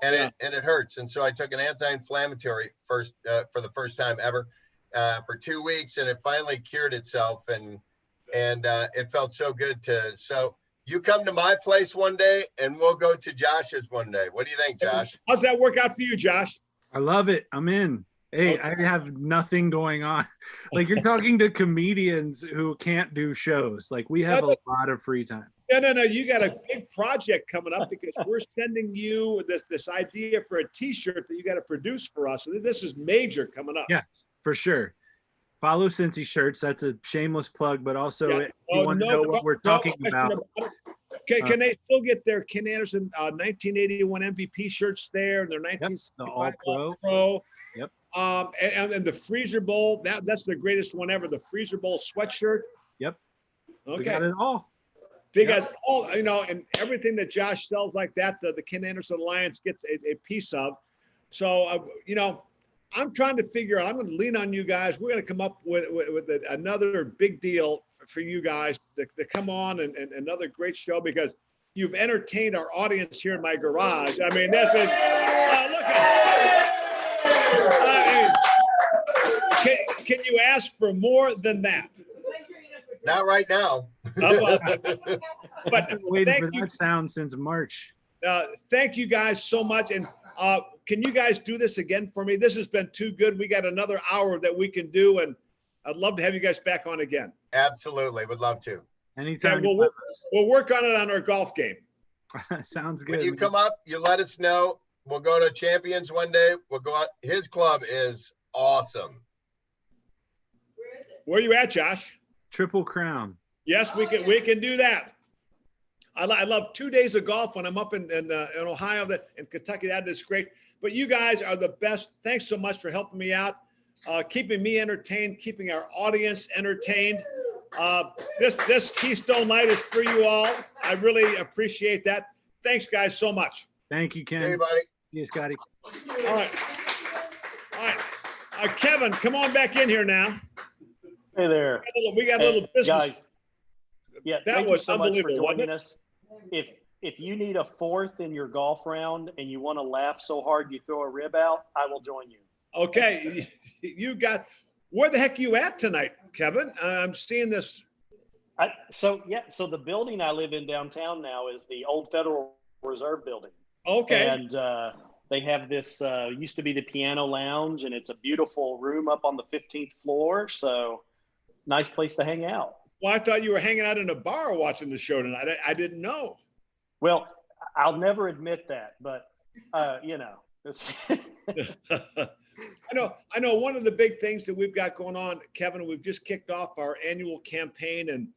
and it hurts. And so I took an anti-inflammatory for the first time ever for 2 weeks, and it finally cured itself, and it felt so good so you come to my place one day and we'll go to Josh's one day. What do you think, Josh? How's that work out for you, Josh? I love it. I'm in. Hey, I have nothing going on. Like, you're talking to comedians who can't do shows. Like, we have a lot of free time. No. You got a big project coming up because we're sending you this idea for a T-shirt that you got to produce for us. And this is major coming up. Yes, for sure. Follow Cincy Shirts. That's a shameless plug, but also if you want to know what we're talking about. Okay, can they still get their Ken Anderson 1981 MVP shirts there? And their 1965 All-Pro. Yep. And the Freezer Bowl, that's the greatest one ever. The Freezer Bowl sweatshirt. Yep. Okay. We got it all. They got all, and everything that Josh sells like that, the Ken Anderson Alliance gets a piece of. So, I'm trying to figure out, I'm going to lean on you guys. We're going to come up with another big deal for you guys to come on and another great show, because you've entertained our audience here in my garage. I mean, this is, look at, can you ask for more than that? Not right now. But waiting for that sound since March. Thank you guys so much. And can you guys do this again for me? This has been too good. We got another hour that we can do, and I'd love to have you guys back on again. Absolutely. Would love to. Anytime. Yeah, we'll work on it on our golf game. Sounds good. When you come up, you let us know. We'll go to Champions one day. We'll go out. His club is awesome. Where is it? Where are you at, Josh? Triple Crown. Yes, we can do that. I love 2 days of golf when I'm up in Ohio, in Kentucky. That is great. But you guys are the best. Thanks so much for helping me out, keeping me entertained, keeping our audience entertained. This Keystone Light is for you all. I really appreciate that. Thanks, guys, so much. Thank you, Ken. Hey, buddy. See you, Scotty. All right. Kevin, come on back in here now. Hey there. We got a little business. Guys, that was so much for joining wasn't us. If you need a fourth in your golf round and you want to laugh so hard you throw a rib out, I will join you. Okay. Where the heck are you at tonight, Kevin? I'm seeing this. So the building I live in downtown now is the old Federal Reserve building. Okay. And They have this, used to be the piano lounge, and it's a beautiful room up on the 15th floor. So nice place to hang out. Well, I thought you were hanging out in a bar watching the show tonight. I didn't know. Well, I'll never admit that, but you know. I know one of the big things that we've got going on, Kevin, we've just kicked off our annual campaign, and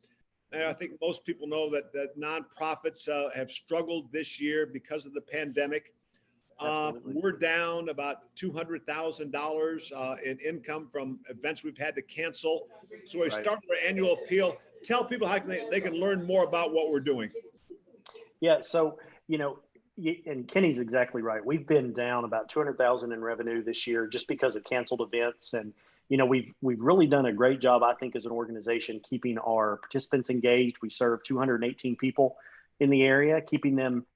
I think most people know that nonprofits have struggled this year because of the pandemic. We're down about $200,000 in income from events we've had to cancel. So we started our annual appeal. Tell people how they can learn more about what we're doing. Yeah, so, you know, and Kenny's exactly right. We've been down about 200,000 in revenue this year just because of canceled events. And, you know, we've really done a great job, I think, as an organization, keeping our participants engaged. We serve 218 people in the area, keeping them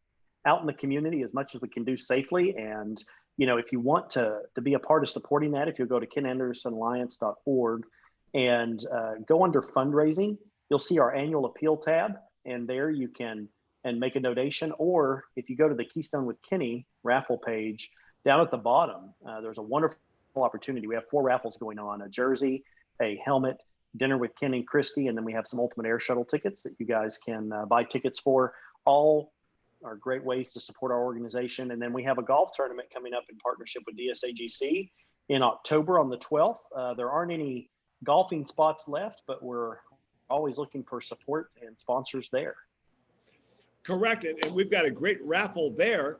out in the community as much as we can do safely. And, you know, if you want to be a part of supporting that, if you go to KenAndersonAlliance.org and go under fundraising, you'll see our annual appeal tab, and there you can make a donation. Or if you go to the Keystone with Kenny raffle page, down at the bottom, there's a wonderful opportunity. We have 4 raffles going on: a jersey, a helmet, dinner with Kenny and Christy, and then we have some Ultimate Air Shuttle tickets that you guys can buy tickets for. All are great ways to support our organization. And then we have a golf tournament coming up in partnership with DSAGC in October on the 12th. There aren't any golfing spots left, but we're always looking for support and sponsors there. Correct. And we've got a great raffle there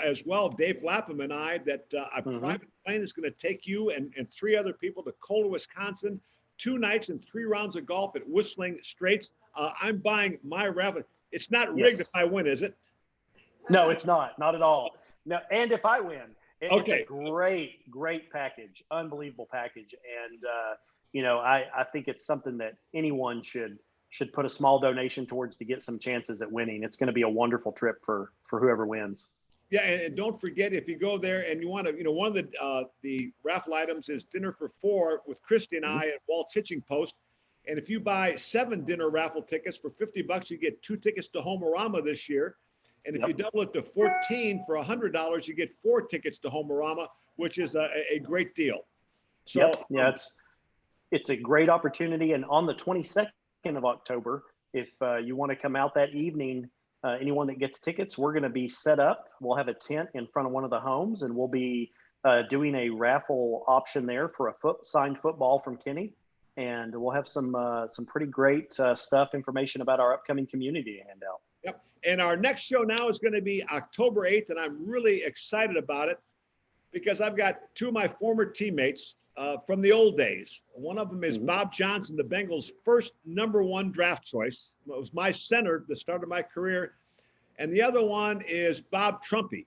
as well. Dave Lapham and I, that a private plane is going to take you and 3 other people to Kohler, Wisconsin, 2 nights and 3 rounds of golf at Whistling Straits. I'm buying my raffle. It's not rigged if I win, is it? No, it's not at all. No, and if I win, it's a great package, unbelievable package. And, you know, I think it's something that anyone should put a small donation towards to get some chances at winning. It's going to be a wonderful trip for whoever wins. Yeah, and don't forget, if you go there and you want to, you know, one of the raffle items is dinner for 4 with Christy and I at Walt's Hitching Post. And if you buy 7 dinner raffle tickets for $50, you get 2 tickets to Homerama this year. And if you double it to 14 for $100, you get 4 tickets to Homerama, which is a great deal. So yeah, it's a great opportunity. And on the 22nd of October, if you want to come out that evening, anyone that gets tickets, we're going to be set up. We'll have a tent in front of one of the homes, and we'll be doing a raffle option there for a signed football from Kenny. And we'll have some pretty great stuff, information about our upcoming community to hand out. Yep. And our next show now is going to be October 8th, and I'm really excited about it because I've got 2 of my former teammates from the old days. One of them is Bob Johnson, the Bengals' first #1 draft choice. It was my center at the start of my career. And the other one is Bob Trumpy,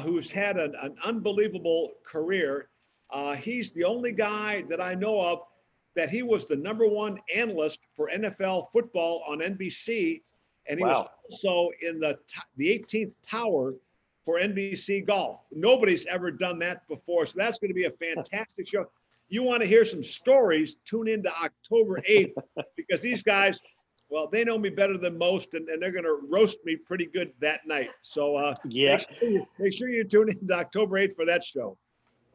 who's had an unbelievable career. He's the only guy that I know of that he was the #1 analyst for NFL football on NBC. And he was also in the 18th tower for NBC Golf. Nobody's ever done that before. So that's going to be a fantastic show. You want to hear some stories, tune into October 8th, because these guys, well, they know me better than most, and they're going to roast me pretty good that night. So make sure you tune into October 8th for that show.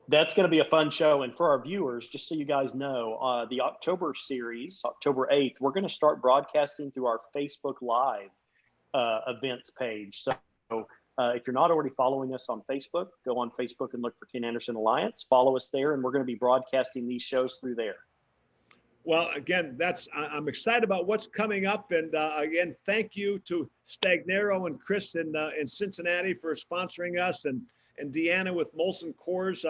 That's going to be a fun show. And for our viewers, just so you guys know, the October series, October 8th, we're going to start broadcasting through our Facebook Live events page. So if you're not already following us on Facebook, go on Facebook and look for Ken Anderson Alliance. Follow us there, and we're going to be broadcasting these shows through there. Well, again, I'm excited about what's coming up. And again, thank you to Stagnero and Chris in Cincinnati for sponsoring us, and Deanna with Molson Coors.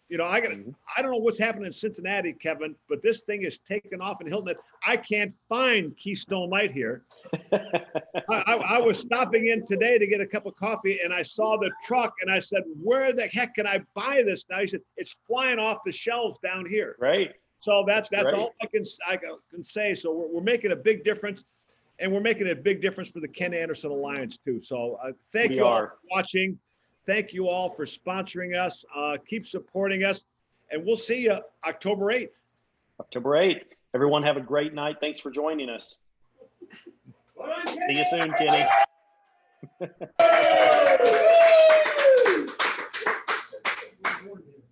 You know, I don't know what's happening in Cincinnati, Kevin, but this thing is taken off in Hilton. I can't find Keystone Light here. I was stopping in today to get a cup of coffee, and I saw the truck, and I said, "Where the heck can I buy this now?" He said, "It's flying off the shelves down here." Right. So that's all I can say. So we're making a big difference, and we're making a big difference for the Ken Anderson Alliance too. So thank you all for watching. Thank you all for sponsoring us. Keep supporting us, and we'll see you October 8th. October 8th. Everyone have a great night. Thanks for joining us. See you soon, Kenny.